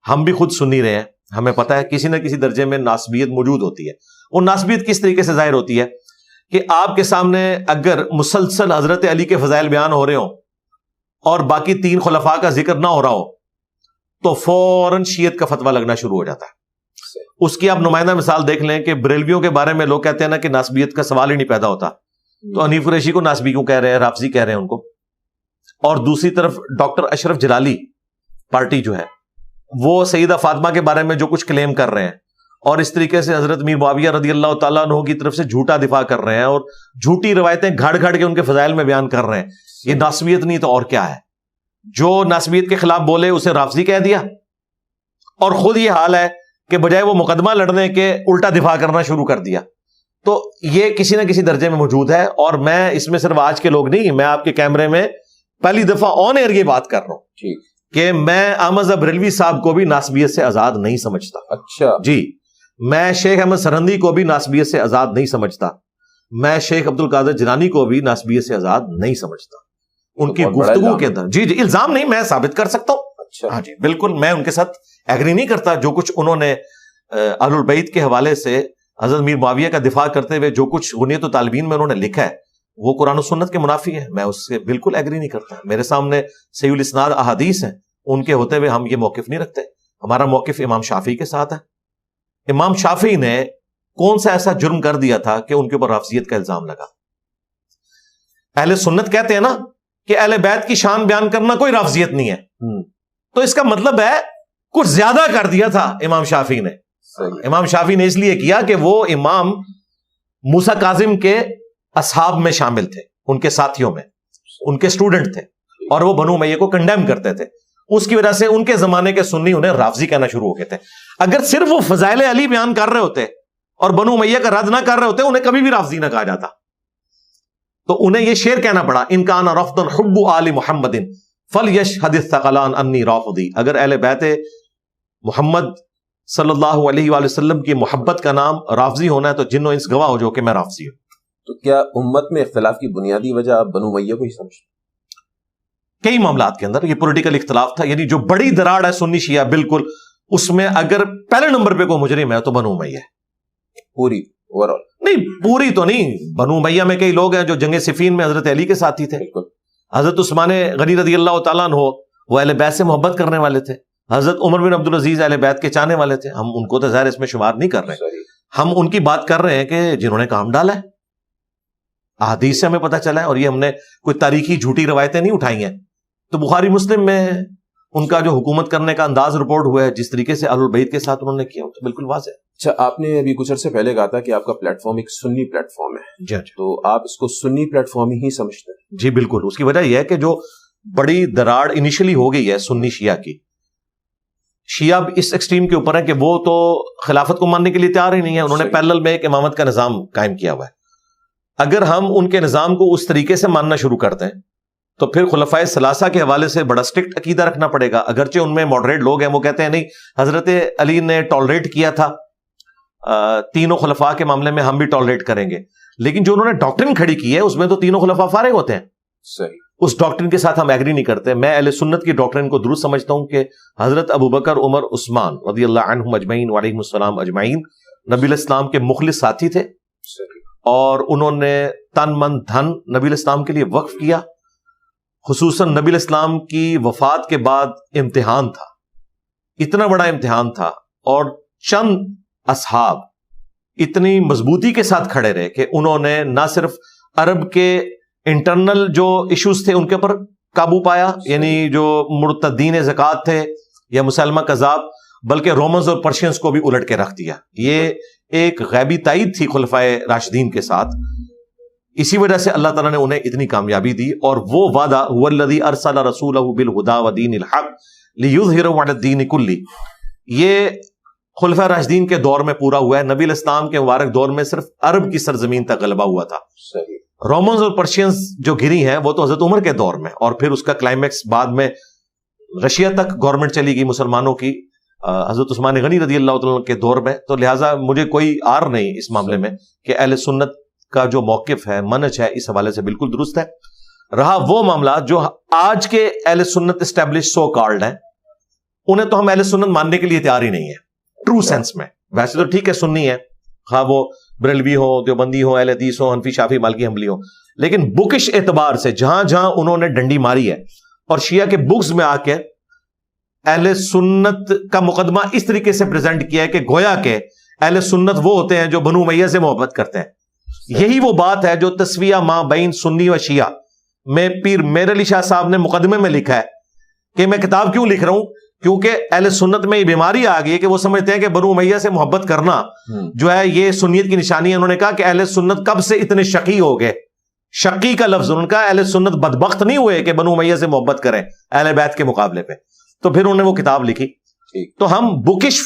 ہم بھی خود سنی رہے ہیں، ہمیں پتا ہے کسی نہ کسی درجے میں ناسبیت موجود ہوتی ہے. وہ ناسبیت کس طریقے سے ظاہر ہوتی ہے کہ آپ کے سامنے اگر مسلسل حضرت علی کے فضائل بیان ہو رہے ہوں اور باقی 3 خلفاء کا ذکر نہ ہو رہا ہو تو فوراً شیعت کا فتویٰ لگنا شروع ہو جاتا ہے. اس کی آپ نمائندہ مثال دیکھ لیں کہ بریلویوں کے بارے میں لوگ کہتے ہیں نا کہ ناسبیت کا سوال ہی نہیں پیدا ہوتا، تو حنیف قریشی کو ناسبی کیوں کہہ رہے ہیں، رافضی کہہ رہے ہیں ان کو. اور دوسری طرف ڈاکٹر اشرف جلالی پارٹی جو ہے وہ سیدہ فاطمہ کے بارے میں جو کچھ کلیم کر رہے ہیں، اور اس طریقے سے حضرت امیر معاویہ رضی اللہ تعالیٰ عنہ کی طرف سے جھوٹا دفاع کر رہے ہیں اور جھوٹی روایتیں گھڑ گھڑ کے ان کے فضائل میں بیان کر رہے ہیں. یہ ناسبیت نہیں تو اور کیا ہے؟ جو ناسبیت کے خلاف بولے اسے رافضی کہہ دیا، اور خود یہ حال ہے کہ بجائے وہ مقدمہ لڑنے کے الٹا دفاع کرنا شروع کر دیا. تو یہ کسی نہ کسی درجے میں موجود ہے. اور میں اس میں صرف آج کے لوگ نہیں، میں آپ کے کیمرے میں پہلی دفعہ آن ایئر یہ بات کر رہا ہوں کہ میں احمد بریلوی صاحب کو بھی ناسبیت سے آزاد نہیں سمجھتا. اچھا جی، میں شیخ احمد سرہندی کو بھی ناسبیت سے آزاد نہیں سمجھتا. میں شیخ عبد القادر جیلانی کو بھی ناسبیت سے آزاد نہیں سمجھتا. ان کی گفتگو کے اندر جی الزام نہیں، میں ثابت کر سکتا ہوں. اچھا ہاں جی بالکل، میں ان کے ساتھ ایگری نہیں کرتا. جو کچھ انہوں نے اہل البیت کے حوالے سے حضرت امیر معاویہ کا دفاع کرتے ہوئے جو کچھ غنیت و طالبین میں انہوں نے لکھا ہے وہ قرآن و سنت کے منافی ہے. میں اس سے بالکل ایگری نہیں کرتا. میرے سامنے صحیح الاسناد احادیث ہیں، ان کے ہوتے ہوئے ہم یہ موقف نہیں رکھتے. ہمارا موقف امام شافعی کے ساتھ ہے. امام شافعی نے کون سا ایسا جرم کر دیا تھا کہ ان کے اوپر رافضیت کا الزام لگا؟ اہل سنت کہتے ہیں نا کہ اہل بیت کی شان بیان کرنا کوئی رافضیت نہیں ہے. تو اس کا مطلب ہے کچھ زیادہ کر دیا تھا امام شافعی نے. امام شافعی نے اس لیے کیا کہ وہ امام موسیٰ کاظم کے اصحاب میں شامل تھے، ان کے ساتھیوں میں، ان کے اسٹوڈنٹ تھے، اور وہ بنو امیہ کو کنڈیم کرتے تھے. اس کی وجہ سے ان کے زمانے کے سنی انہیں رافضی کہنا شروع ہو گئے تھے. اگر صرف وہ فضائل علی بیان کر رہے ہوتے اور بنو امیہ کا رد نہ کر رہے ہوتے انہیں کبھی بھی رافضی نہ کہا جاتا. تو انہیں یہ شعر کہنا پڑا، ان کان رفضا حب آل محمد فلیشہد الثقلان انی رافضی. اگر اہل بیت محمد صلی اللہ علیہ وآلہ وسلم کی محبت کا نام رافضی ہونا ہے تو جنوں انس گواہ ہو جو کہ میں رافضی ہوں. تو کیا امت میں اختلاف کی بنیادی وجہ آپ بنو امیہ کو ہی سمجھتے؟ کئی معاملات کے اندر یہ پولیٹیکل اختلاف تھا. یعنی جو بڑی دراڑ ہے سنی شیعہ بالکل، اس میں اگر پہلے نمبر پہ کوئی مجرم ہے تو بنو امیہ ہے. پوری اوورآل نہیں، پوری تو نہیں. بنو امیہ میں کئی لوگ ہیں جو جنگ صفین میں حضرت علی کے ساتھی تھے. حضرت عثمان غنی رضی اللہ تعالیٰ عنہ وہ اہل بیت سے محبت کرنے والے تھے. حضرت عمر بن عبدالعزیز اہل بیت کے چاہنے والے تھے. ہم ان کو تو ظاہر اس میں شمار نہیں کر رہے. ہم ان کی بات کر رہے ہیں کہ جنہوں نے کام ڈالا ہے. احادیث سے ہمیں پتہ چلا ہے، اور یہ ہم نے کوئی تاریخی جھوٹی روایتیں نہیں اٹھائی ہیں. تو بخاری مسلم میں ان کا جو حکومت کرنے کا انداز رپورٹ ہوا ہے، جس طریقے سے اہل البیت کے ساتھ انہوں نے کیا، تو بالکل واضح ہے. اچھا، آپ نے ابھی کچھ عرصے پہلے کہا تھا کہ آپ کا پلیٹ فارم ایک سنی پلیٹ فارم ہے. جی تو آپ اس کو سنی پلیٹ فارم ہی سمجھتے ہیں؟ جی بالکل. اس کی وجہ یہ ہے کہ جو بڑی دراڑ انیشلی ہو گئی ہے سنی شیعہ کی، شیعہ اس ایکسٹریم کے اوپر ہے کہ وہ تو خلافت کو ماننے کے لیے تیار ہی نہیں ہے. انہوں نے پیرلل میں ایک امامت کا نظام قائم کیا ہوا ہے. اگر ہم ان کے نظام کو اس طریقے سے ماننا شروع کرتے ہیں تو پھر خلفائے ثلاثہ کے حوالے سے بڑا اسٹرکٹ عقیدہ رکھنا پڑے گا. اگرچہ ان میں ماڈریٹ لوگ ہیں، وہ کہتے ہیں نہیں، حضرت علی نے ٹالریٹ کیا تھا، تینوں خلفاء کے معاملے میں ہم بھی ٹالریٹ کریں گے. لیکن جو انہوں نے ڈاکٹرن کھڑی کی ہے اس میں تو تینوں خلفاء فارغ ہوتے ہیں. صحیح. اس ڈاکٹرن کے ساتھ ہم ایگری نہیں کرتے. میں اہل سنت کی ڈاکٹرن کو درست سمجھتا ہوں کہ حضرت ابو بکر، عمر، عثمان رضی اللہ عنہم اجمعین وعلیہم السلام اجمعین نبی الاسلام کے مخلص ساتھی تھے، اور انہوں نے تن من دھن نبی الاسلام کے لیے وقف کیا. خصوصاً نبی الاسلام کی وفات کے بعد امتحان تھا، اتنا بڑا امتحان تھا، اور چند اصحاب اتنی مضبوطی کے ساتھ کھڑے رہے کہ انہوں نے نہ صرف عرب کے انٹرنل جو ایشوز تھے ان کے اوپر قابو پایا، یعنی جو مرتدین زکوٰۃ تھے یا مسلمہ کذاب، بلکہ رومنز اور پرشینز کو بھی الٹ کے رکھ دیا. یہ ایک غیبی تائید تھی خلفائے راشدین کے ساتھ. اسی وجہ سے اللہ تعالیٰ نے انہیں اتنی کامیابی دی، اور وہ وعدہ هو الذی ارسل رسولہ بالہدی ودین الحق لیظہرہ علی الدین کلہ، یہ خلفائے راشدین کے دور میں پورا ہوا ہے. نبی الاسلام کے مبارک دور میں صرف عرب کی سرزمین تک غلبہ ہوا تھا. رومنز اور پرشینز جو گری ہیں وہ تو حضرت عمر کے دور میں، اور پھر اس کا کلائمیکس بعد میں رشیا تک گورنمنٹ چلی گئی مسلمانوں کی حضرت عثمان غنی رضی اللہ تعالیٰ کے دور میں. تو لہٰذا مجھے کوئی آر نہیں اس معاملے میں کہ اہل سنت کا جو موقف ہے، منہج ہے، اس حوالے سے بالکل درست ہے. رہا وہ معاملات جو آج کے اہل سنت اسٹیبلش سو کالڈ ہیں، انہیں تو ہم اہل سنت ماننے کے لیے تیار ہی نہیں ہے ٹرو سینس میں. ویسے تو ٹھیک ہے سنی ہے، خواہ وہ بریلوی ہو، دیوبندی ہو، اہل حدیث ہو، حنفی، شافعی، مالکی، حنبلی ہو، لیکن بکش اعتبار سے جہاں جہاں انہوں نے ڈنڈی ماری ہے اور شیعہ کے بکس میں آ کے اہل سنت کا مقدمہ اس طریقے سے پریزنٹ کیا ہے کہ گویا کہ اہل سنت وہ ہوتے ہیں جو بنو امیہ سے محبت کرتے ہیں. یہی وہ بات ہے جو تسویہ ما بین سنی و شیعہ میں پیر میر علی شاہ صاحب نے مقدمے میں لکھا ہے کہ میں کتاب کیوں لکھ رہا ہوں، کیونکہ اہل سنت میں یہ بیماری آ گئی ہے کہ وہ سمجھتے ہیں کہ بنو امیہ سے محبت کرنا جو ہے یہ سنیت کی نشانی ہے. انہوں نے کہا کہ اہل سنت کب سے اتنے شقی ہو گئے، شقی کا لفظ ان کا، اہل سنت بدبخت نہیں ہوئے کہ بنو امیہ سے محبت کریں اہل بیت کے مقابلے پہ. تو پھر انہوں نے وہ کتاب لکھی. تو ہم بکش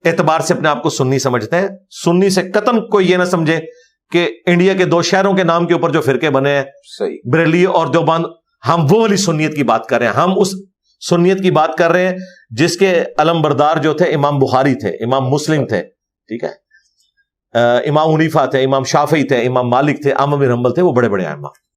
اعتبار سے اپنے آپ کو سنی سمجھتے ہیں. سنی سے قطعاً کوئی یہ نہ سمجھے کہ انڈیا کے 2 شہروں کے نام کے اوپر جو فرقے بنے ہیں بریلی اور دیوبند، ہم وہ والی سنیت کی بات کر رہے ہیں. ہم اس سنیت کی بات کر رہے ہیں جس کے علم بردار جو تھے امام بخاری تھے، امام مسلم تھے، ٹھیک ہے، امام حنیفہ تھے، امام شافعی تھے، امام مالک تھے، احمد بن حنبل تھے، وہ بڑے بڑے ائمہ.